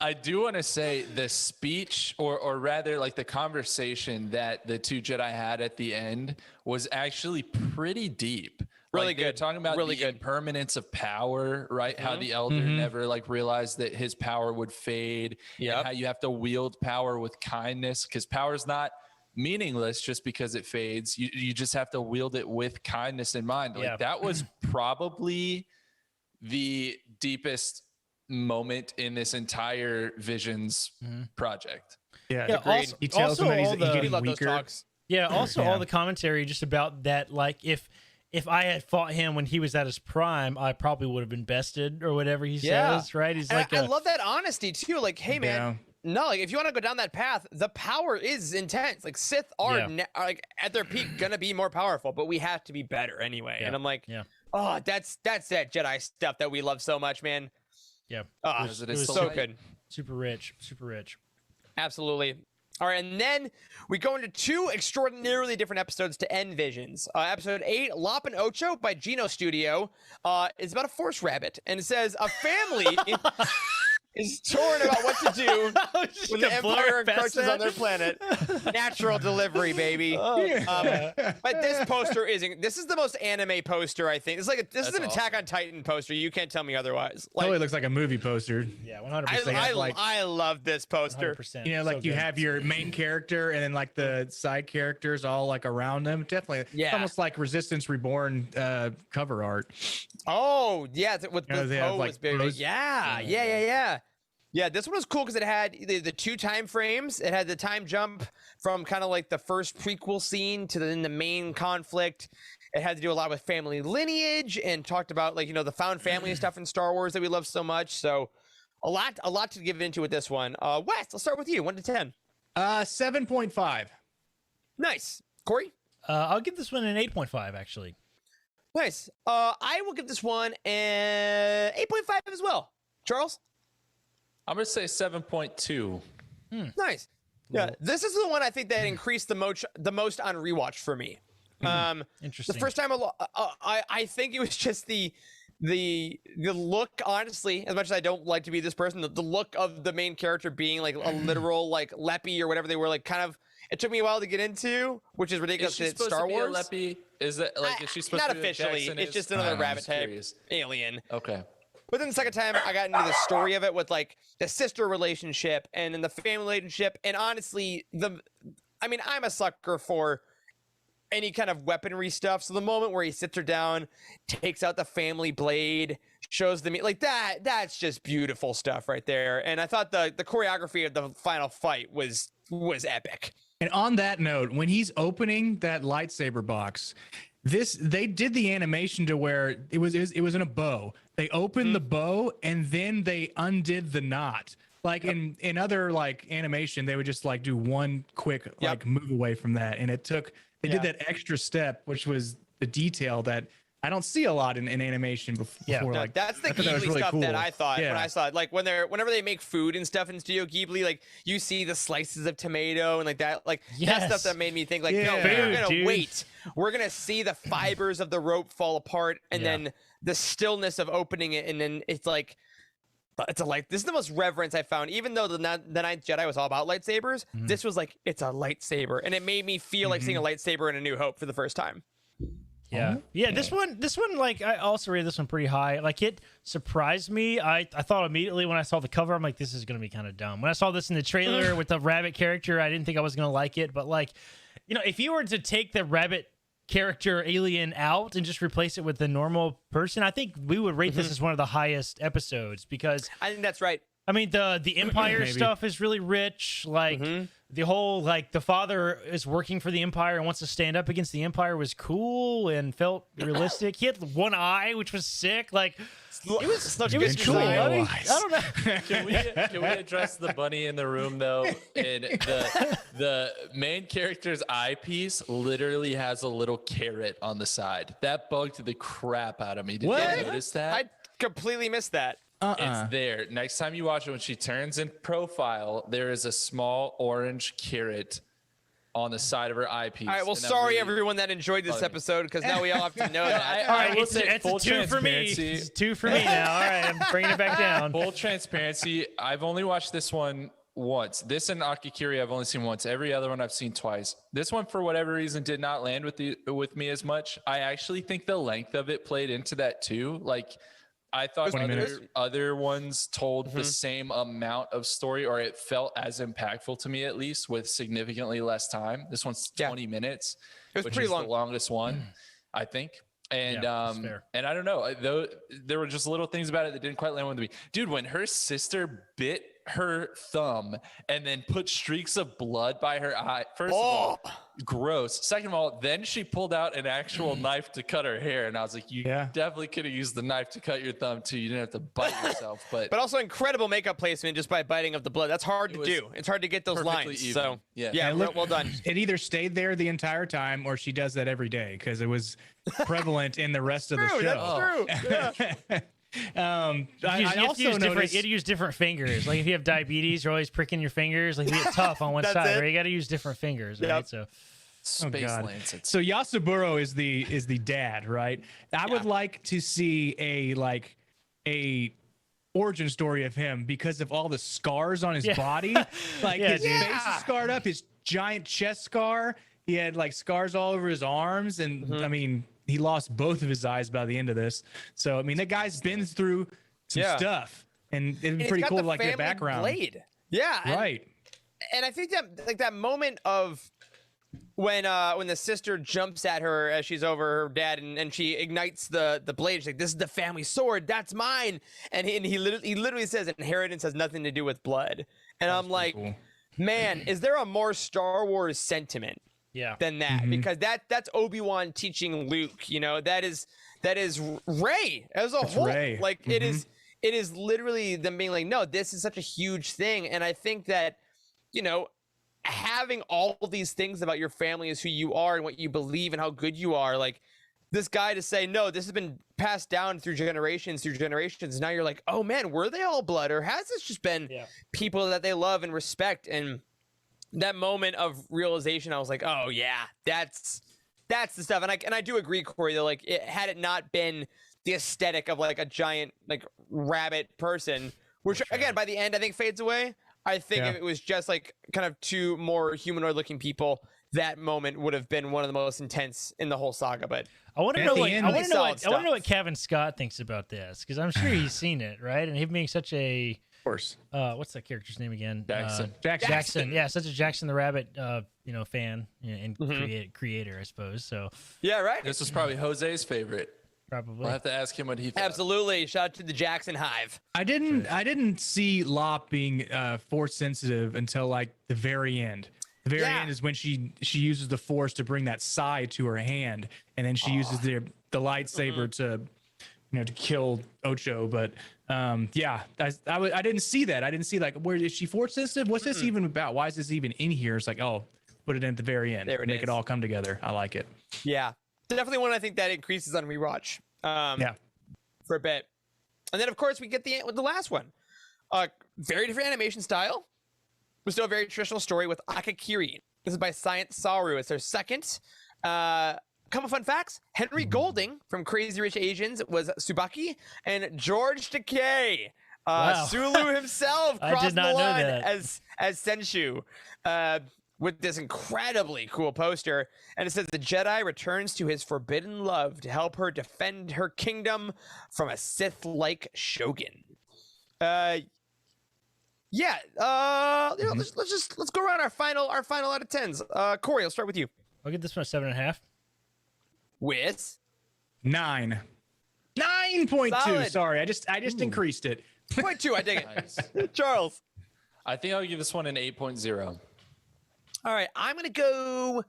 I do want to say the speech, or rather, like the conversation that the two Jedi had at the end was actually pretty deep. Really Like, they're good. talking about Really the good. impermanence of power, right? How the elder never like realized that his power would fade. Yep. And how you have to wield power with kindness, because power is not meaningless just because it fades. You just have to wield it with kindness in mind. Like that was probably the deepest moment in this entire Visions project. Yeah, also- he tells also him that he's all the- getting We love those weaker. talks. Yeah, also all the commentary just about that, like if I had fought him when he was at his prime, I probably would have been bested or whatever he says, right? He's And like, I love that honesty too. Like, hey man, no, like if you want to go down that path, the power is intense. Like Sith are are like at their peak gonna be more powerful, but we have to be better anyway. And I'm like, oh, that's that Jedi stuff that we love so much, man. yeah, It was so so light. good. super rich, super rich. Absolutely. All right, and then we go into two extraordinarily different episodes to end Visions. Episode 8, Lop Ocho by Geno Studio, is about a force rabbit, and it says a family is torn about what to do when the Empire encroaches on their planet. Natural delivery, baby. But this poster isn't. This is the most anime poster, I think. It's like this is an Attack on Titan poster. You can't tell me otherwise. Like, Totally looks like a movie poster. Yeah, 100%. I love this poster. 100%. You know, like So you good. have your main character and then like the side characters all like around them. Definitely. Yeah. It's almost like Resistance Reborn cover art. Oh, yeah, with You know, they have, Poe like, was big. those- Yeah, this one was cool because it had the two time frames. It had the time jump from kind of like the first prequel scene to the main conflict. It had to do a lot with family lineage and talked about like, the found family stuff in Star Wars that we love so much. So a lot to give into with this one. Wes, let's start with you. 1 to 10. 7.5. Nice. Corey? I'll give this one an 8.5, actually. Nice. I will give this one an 8.5 as well. Charles? I'm gonna say 7.2. Nice. Yeah, this is the one I think that increased the most on rewatch for me. Interesting. The first time, I think it was just the look. Honestly, as much as I don't like to be this person, the look of the main character being like a literal like Leppy or whatever they were, like kind of. It took me a while to get into, which is ridiculous. Is she supposed Star to be Wars. a Leppy? Is that like is she supposed Not to be officially. Jackson It's is? just another I'm rabbit just type curious. alien. Okay. But then the second time, I got into the story of it with like the sister relationship and then the family relationship, and honestly, I'm a sucker for any kind of weaponry stuff. So the moment where he sits her down, takes out the family blade, shows them like that's just beautiful stuff right there. And I thought the choreography of the final fight was epic. And on that note, when he's opening that lightsaber box, they did the animation to where it was in a bow. They opened the bow and then they undid the knot. Like in other like animation, they would just like do one quick like move away from that, and they did that extra step, which was the detail that I don't see a lot in animation before. Yeah, like that's the Ghibli Ghibli stuff cool. that I thought Yeah. when I saw it. Like whenever they make food and stuff in Studio Ghibli, like you see the slices of tomato and like that, like that stuff that made me think like, no, we're gonna wait. We're gonna see the fibers of the rope fall apart, and then the stillness of opening it, and then it's like. This is the most reverence I found. Even though the Ninth Jedi was all about lightsabers, this was like it's a lightsaber, and it made me feel like seeing a lightsaber in A New Hope for the first time. Yeah. Yeah, this one, like, I also rated this one pretty high. Like, it surprised me. I thought immediately when I saw the cover, I'm like, this is going to be kind of dumb. When I saw this in the trailer with the rabbit character, I didn't think I was going to like it. But, like, if you were to take the rabbit character alien out and just replace it with the normal person, I think we would rate this as one of the highest episodes because I think that's right. I mean, the Empire stuff is really rich. Like the whole like the father is working for the Empire and wants to stand up against the Empire was cool and felt realistic. He had one eye, which was sick. Like it was cool. I mean, I don't know. Can we address the bunny in the room though? And the main character's eyepiece literally has a little carrot on the side. That bugged the crap out of me. Did you notice that? I completely missed that. It's there. Next time you watch it, when she turns in profile, there is a small orange carrot on the side of her eyepiece. All right, well, sorry everyone that enjoyed this episode, because now we all have to know that. All right, it's a 2 for me. It's 2 for me now. All right, I'm bringing it back down. Full transparency, I've only watched this one once. This and Akakiri I've only seen once. Every other one I've seen twice. This one, for whatever reason, did not land with me as much. I actually think the length of it played into that too. Like, I thought other ones told the same amount of story, or it felt as impactful to me, at least, with significantly less time. This one's 20 minutes, which is the longest one, I think. And and I don't know, though there were just little things about it that didn't quite land with me. Dude, when her sister bit her thumb and then put streaks of blood by her eye, first of all, gross. Second of all, then she pulled out an actual knife to cut her hair, and I was like, you definitely could have used the knife to cut your thumb too. You didn't have to bite yourself. But also incredible makeup placement just by biting of the blood. That's hard to do. It's hard to get those lines. Even. So yeah, well done. It either stayed there the entire time or she does that every day because it was prevalent in the rest of the show. That's true. Yeah. I also noticed you had to use different fingers. Like if you have diabetes, you're always pricking your fingers. Like you get tough on one side, right? You got to use different fingers, right? So. Space Lancet. So Yasuburo is the dad, right? I would like to see a origin story of him because of all the scars on his body. Like his face is scarred up, his giant chest scar. He had like scars all over his arms, and I mean, he lost both of his eyes by the end of this. So I mean, that guy's been through some stuff, and it'd be pretty cool to like get background. Blade. Yeah, right. And I think that like that moment of when the sister jumps at her as she's over her dad and she ignites the blade. She's like, "This is the family sword. That's mine." And he literally says, "Inheritance has nothing to do with blood." And I'm like, man, is there a more Star Wars sentiment than that? Because that's Obi-Wan teaching Luke. You know, that is Rey as a whole. Rey. Like it is literally them being like, no, this is such a huge thing. And I think that, you know, having all of these things about your family is who you are and what you believe and how good you are, like this guy to say, no, this has been passed down through generations. Now you're like, oh man, were they all blood, or has this just been people that they love and respect? And that moment of realization, I was like, oh yeah, that's That's the stuff. And I do agree, Corey, that like had it not been the aesthetic of like a giant like rabbit person, which again by the end I think fades away. I think if it was just like kind of two more humanoid looking people, that moment would have been one of the most intense in the whole saga. But I want to know what I want to know what stuff. Kevin Scott thinks about this, because I'm sure he's seen it, right? And him being such a course. What's that character's name again? Jackson. Jackson. Yeah, such a Jackson the Rabbit, fan and creator, I suppose. So yeah, right. This was probably Jose's favorite. Probably. We'll have to ask him what he thought. Absolutely. Shout out to the Jackson Hive. I didn't see Lop being force sensitive until like the very end. The very end is when she uses the force to bring that sai to her hand, and then she uses the lightsaber to kill Ocho. But I didn't see that. I didn't see like, where is she force sensitive? What's this even about? Why is this even in here? It's like, oh, put it in at the very end. There it Make is. it all come together. I like it. Yeah, definitely one I think that increases on rewatch. For a bit, and then of course we get the last one. Very different animation style, but still a very traditional story with Akakiri. This is by Science Saru. It's their second. Couple fun facts: Henry Golding from Crazy Rich Asians was Tsubaki, and George Takei, Sulu himself, I crossed did not the know line that. as Senshu. With this incredibly cool poster, and it says the Jedi returns to his forbidden love to help her defend her kingdom from a Sith-like shogun. Let's go around our final out of 10s. Corey, I'll start with you. I'll give this one a 7.5. With 9. 9.2. Solid. Sorry, I just increased it. 0.2. I dig it. Nice. Charles. I think I'll give this one an 8.0. All right, I'm gonna go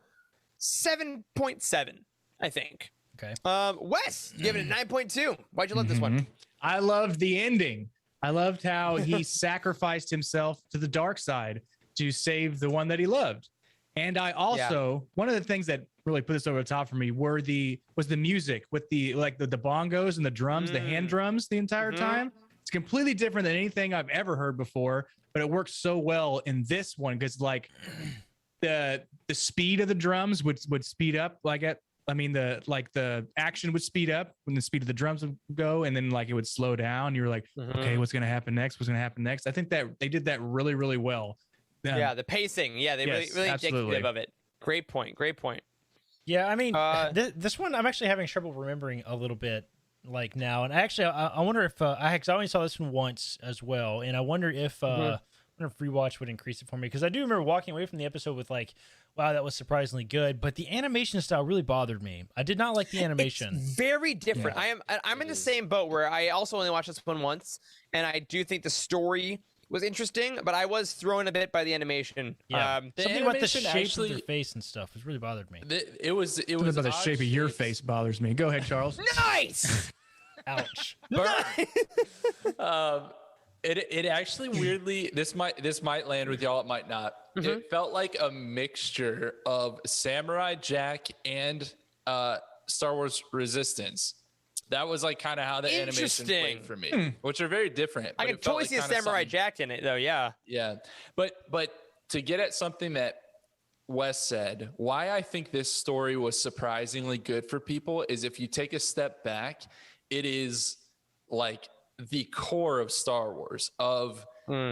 7.7. I think. Okay. Wes, you give it a 9.2. Why'd you love this one? I loved the ending. I loved how he sacrificed himself to the dark side to save the one that he loved. And I also, one of the things that really put this over the top for me was the music with the bongos and the drums, the hand drums the entire time. It's completely different than anything I've ever heard before, but it works so well in this one because like the speed of the drums would speed up the action would speed up when the speed of the drums would go, and then like it would slow down. You were like, okay, what's gonna happen next? I think that they did that really, really well. The pacing. Yeah, they really absolutely. indicative of it. Great point. Yeah, I mean, this one I'm actually having trouble remembering a little bit like now, and actually I wonder if I only saw this one once as well, and I wonder if rewatch would increase it for me, because I do remember walking away from the episode with like, wow, that was surprisingly good, but the animation style really bothered me. I did not like the animation. It's very different. Yeah. I'm in the same boat where I also only watched this one once, and I do think the story was interesting, but I was thrown a bit by the animation. Yeah. Something about the animation shape actually- of their face and stuff has really bothered me. It was Something about the odd shape of your shapes. face bothers me. Go ahead, Charles. Nice. Ouch. It actually weirdly, this might land with y'all, it might not. It felt like a mixture of Samurai Jack and Star Wars Resistance. That was like kind of how the animation played for me, which are very different. I but can it felt totally like see a kinda Samurai something- Jack in it, though. Yeah. Yeah, but to get at something that Wes said, why I think this story was surprisingly good for people is if you take a step back, it is like the core of Star Wars, of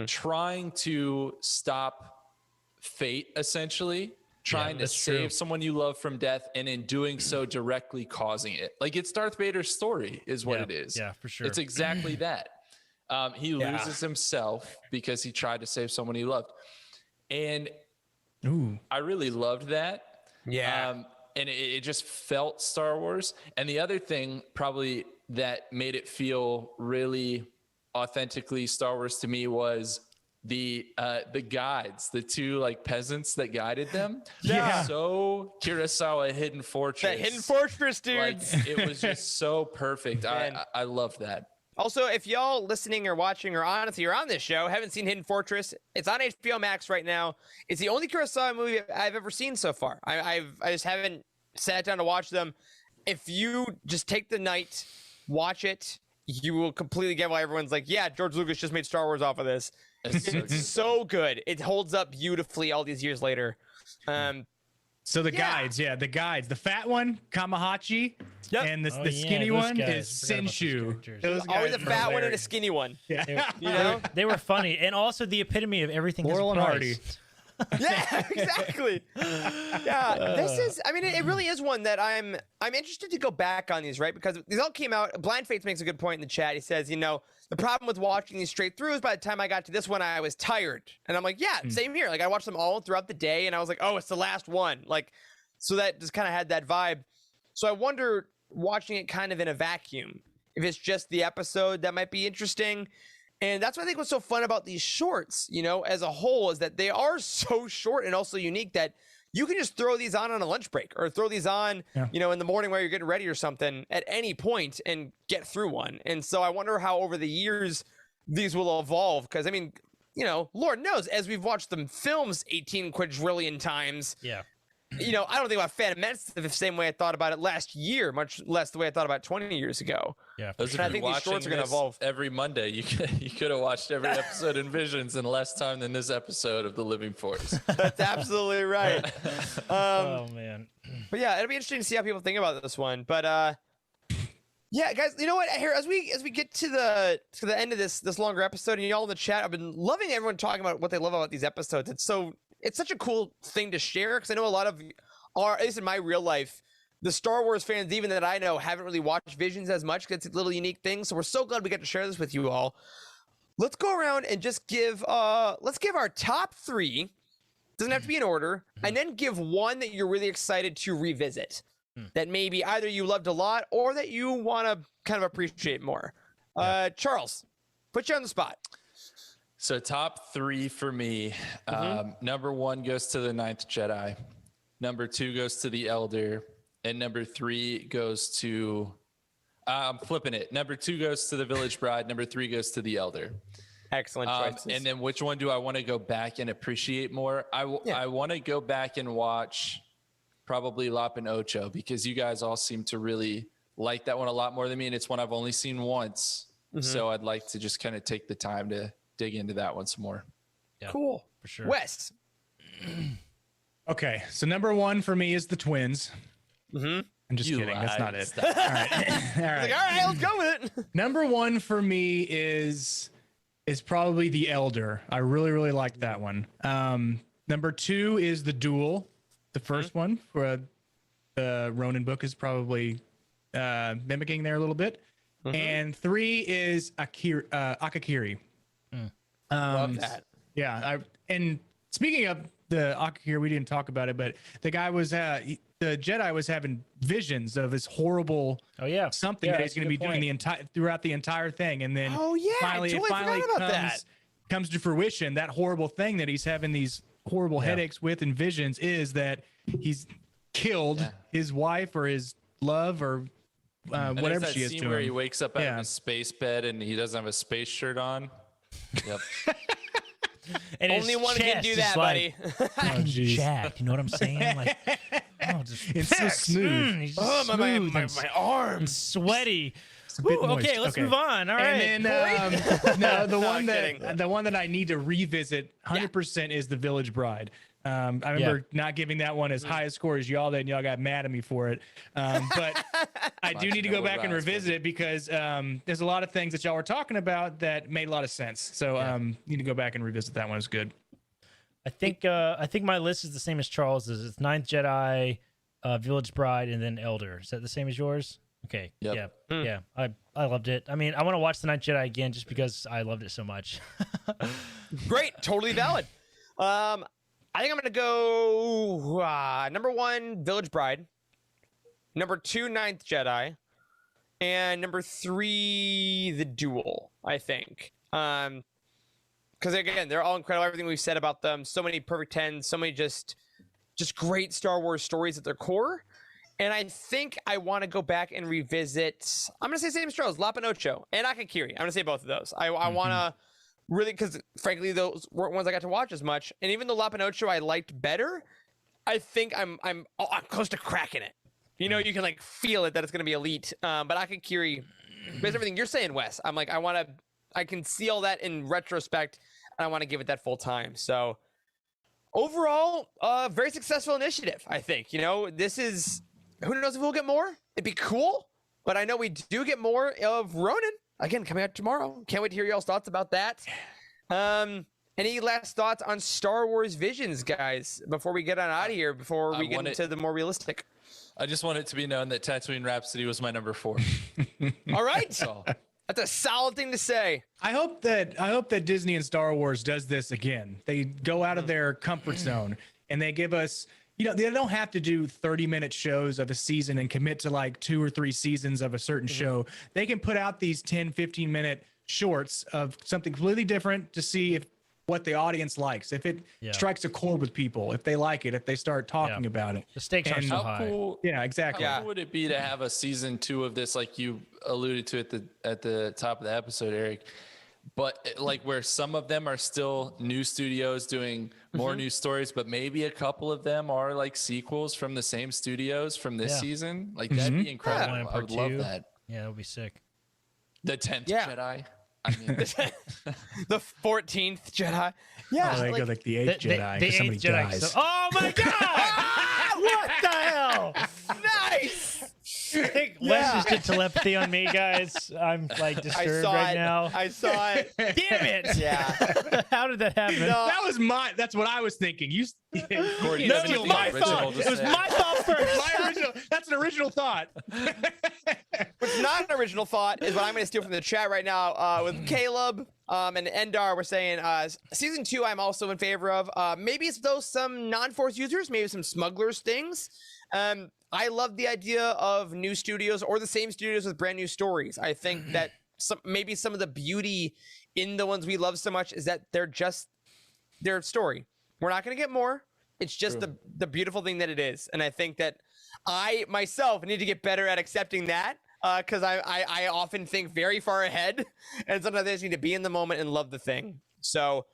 trying to stop fate, essentially trying to save someone you love from death, and in doing so directly causing it. Like, it's Darth Vader's story is what it is. Yeah, for sure. It's exactly that. He loses himself because he tried to save someone he loved. And I really loved that. Yeah. And it just felt Star Wars. And the other thing probably that made it feel really authentically Star Wars to me was the guides, the two like peasants that guided them. Yeah. So Kurosawa Hidden Fortress. That Hidden Fortress, dudes. Like, it was just so perfect. I love that. Also, if y'all listening or watching or honestly you're on this show, haven't seen Hidden Fortress, it's on HBO Max right now. It's the only Kurosawa movie I've ever seen so far. I just haven't sat down to watch them. If you just take the night, watch it, you will completely get why everyone's like, yeah, George Lucas just made Star Wars off of this. It's so good. So good. It holds up beautifully all these years later. So the guides, the fat one, Kamahachi, Yep. and the Oh, skinny those one guys. is Forgot about those Senshu. characters. Those Always a guys are fat one and a hilarious. skinny one. Yeah. You know? They were funny, and also the epitome of everything. has a Laurel and price. Hardy. Yeah, exactly. Yeah, this is. I mean, it really is one that I'm interested to go back on these, right? Because these all came out. Blind Fates makes a good point in the chat. He says, the problem with watching these straight through is by the time I got to this one, I was tired, and I'm like, yeah, same here. Like I watched them all throughout the day, and I was like, oh, it's the last one. Like, so that just kind of had that vibe. So I wonder, watching it kind of in a vacuum, if it's just the episode that might be interesting. And that's what I think was so fun about these shorts, as a whole, is that they are so short and also unique that you can just throw these on a lunch break or throw these on, in the morning while you're getting ready or something at any point and get through one. And so I wonder how over the years these will evolve. Because, I mean, Lord knows, as we've watched them films 18 quadrillion times, Yeah. I don't think about Phantom Menace the same way I thought about it last year, much less the way I thought about it 20 years ago. Yeah. Those And I of you think these watching shorts are gonna this evolve. every Monday. You could have watched every episode in Visions in less time than this episode of The Living Force. That's absolutely right. Oh man. But yeah, it'll be interesting to see how people think about this one. But yeah, guys, you know what? Here, as we get to the end of this longer episode, and y'all in the chat, I've been loving everyone talking about what they love about these episodes. It's such a cool thing to share, because I know a lot of at least in my real life, the Star Wars fans, even that I know, haven't really watched Visions as much, because it's a little unique thing. So we're so glad we get to share this with you all. Let's go around and just give our top 3. Doesn't have to be in order, and then give one that you're really excited to revisit, that maybe either you loved a lot or that you want to kind of appreciate more. Charles, put you on the spot. So top 3 for me. Number 1 goes to the Ninth Jedi. Number 2 goes to the Elder, and number 3 goes to. I'm flipping it. Number 2 goes to the Village Bride. Number 3 goes to the Elder. Excellent choices. And then which one do I want to go back and appreciate more? I want to go back and watch probably Lop Ocho, because you guys all seem to really like that one a lot more than me, and it's one I've only seen once. So I'd like to just kind of take the time to dig into that one some more. Yeah, Cool. for sure. Wes. Okay, so number 1 for me is the twins. I'm just You kidding. That's not lied. it. All right. All right. Like, all right, let's go with it. Number 1 for me is probably the Elder. I really, really like that one. Number 2 is the Duel. The first one for the Ronin book is probably mimicking there a little bit. And 3 is Akakiri. Love that. Yeah. And speaking of the Akakiri, we didn't talk about it, but the guy was the Jedi was having visions of this horrible something that he's going to be doing throughout the entire thing, and then finally it comes to fruition. That horrible thing that he's having these horrible headaches with and visions is that he's killed his wife or his love or whatever she is scene to where him. he wakes up out of his space bed and he doesn't have a space shirt on. Yep. And Only one can do that, buddy. Jack, you know what I'm saying? Like, it's so smooth. He's Oh, my and arms. sweaty. a bit Ooh, moist. okay, let's move on. All right. And then no, the one kidding. the one that I need to revisit 100% is the Village Bride. I remember not giving that one as high a score as y'all did, and y'all got mad at me for it. But I do need to go back and revisit it because there's a lot of things that y'all were talking about that made a lot of sense. So need to go back and revisit that one. It's good. I think my list is the same as Charles's. It's Ninth Jedi, Village Bride, and then Elder. Is that the same as yours? Okay. Yep. Yeah. I loved it. I mean, I want to watch the Ninth Jedi again just because I loved it so much. Great, totally valid. I think I'm gonna go number 1, Village Bride. Number 2, Ninth Jedi, and number 3, The Duel. I think, because again, they're all incredible. Everything we've said about them, so many perfect 10s, so many just great Star Wars stories at their core. And I think I want to go back and revisit. I'm gonna say same as Charles, Lop Ocho and Akakiri. I'm gonna say both of those. I want to. Really, because frankly, those weren't ones I got to watch as much. And even the Lop Ocho I liked better, I think I'm close to cracking it. You know, you can like feel it that it's going to be elite. But Akakiri, based everything you're saying, Wes, I'm like, I can see all that in retrospect, and I want to give it that full time. So overall, very successful initiative, I think. You know, this is, who knows if we'll get more? It'd be cool, but I know we do get more of Ronan. Again, coming out tomorrow. Can't wait to hear y'all's thoughts about that. Any last thoughts on Star Wars Visions, guys, before we get on out of here, before we get into the more realistic? I just want it to be known that Tatooine Rhapsody was my number 4. All right. That's all. That's a solid thing to say. I hope that Disney and Star Wars does this again. They go out of their comfort zone and they give us, you know, they don't have to do 30-minute shows of a season and commit to like 2 or 3 seasons of a certain show. They can put out these 10, 15-minute shorts of something completely different to see if what the audience likes, if it strikes a chord with people, if they like it, if they start talking about it. The stakes are so How high. cool? Yeah, exactly. How cool would it be to have a season 2 of this, like you alluded to at the top of the episode, Eric? But like where some of them are still new studios doing more new stories, but maybe a couple of them are like sequels from the same studios from this season. Like that'd be incredible. Yeah. I would love that. Yeah, that would be sick. The 10th Jedi. I mean, The 14th Jedi. Yeah. Oh, they go like the 8th Jedi because somebody dies. Oh my god! What the hell? Nice. I think Wes just did telepathy on me, guys. I'm like disturbed right now. I saw it. Damn it! Yeah. How did that happen? That's what I was thinking. Corey, That you was have my anything original thought. to It was say? my thought first. That's an original thought. What's not an original thought is what I'm going to steal from the chat right now with Caleb and Endar. We're saying season 2 I'm also in favor of. Maybe it's those some non-Force users, maybe some smugglers things. I love the idea of new studios or the same studios with brand new stories. I think that maybe some of the beauty in the ones we love so much is that they're just their story. We're not going to get more. It's just the beautiful thing that it is. And I think that I myself need to get better at accepting that because I often think very far ahead. And sometimes I just need to be in the moment and love the thing. So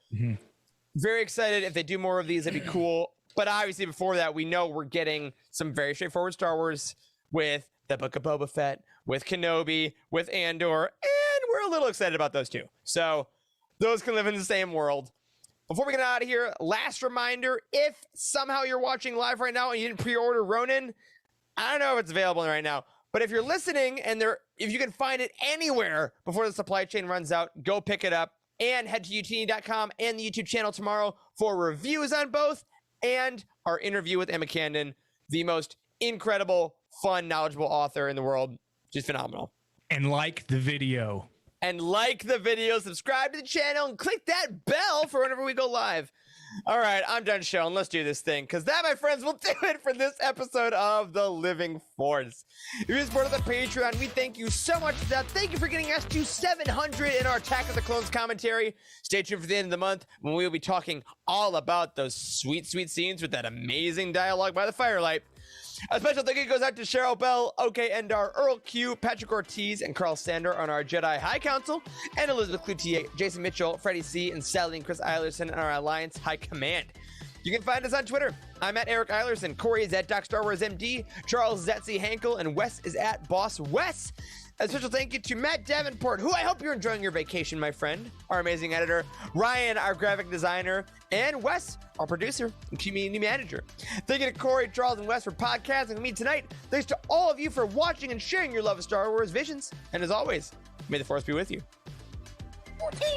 very excited. If they do more of these, that'd be cool. But obviously before that, we know we're getting some very straightforward Star Wars with the Book of Boba Fett, with Kenobi, with Andor, and we're a little excited about those too. So those can live in the same world. Before we get out of here, last reminder, if somehow you're watching live right now and you didn't pre-order Ronin, I don't know if it's available right now, but if you're listening and if you can find it anywhere before the supply chain runs out, go pick it up and head to utini.com and the YouTube channel tomorrow for reviews on both and our interview with Emma Candon, the most incredible, fun, knowledgeable author in the world. She's phenomenal. And like the video. And like the video, subscribe to the channel, and click that bell for whenever we go live. All right, I'm done showing. Let's do this thing, because that, my friends, will do it for this episode of The Living Force. If you're part of the Patreon, we thank you so much for that. Thank you for getting us to 700 in our Attack of the Clones commentary. Stay tuned for the end of the month when we will be talking all about those sweet, sweet scenes with that amazing dialogue by the firelight. A special thank you goes out to Cheryl Bell, OK Endar, Earl Q, Patrick Ortiz, and Carl Sander on our Jedi High Council, and Elizabeth Cloutier, Jason Mitchell, Freddie C, and Sally and Chris Eilerson on our Alliance High Command. You can find us on Twitter. I'm at Eric Eilerson, Corey is at Doc Star Wars MD, Charles is at C. Hankel, and Wes is at Boss Wes. A special thank you to Matt Davenport, who I hope you're enjoying your vacation, my friend, our amazing editor, Ryan, our graphic designer, and Wes, our producer and community manager. Thank you to Corey, Charles, and Wes for podcasting with me tonight. Thanks to all of you for watching and sharing your love of Star Wars Visions. And as always, may the Force be with you. 14.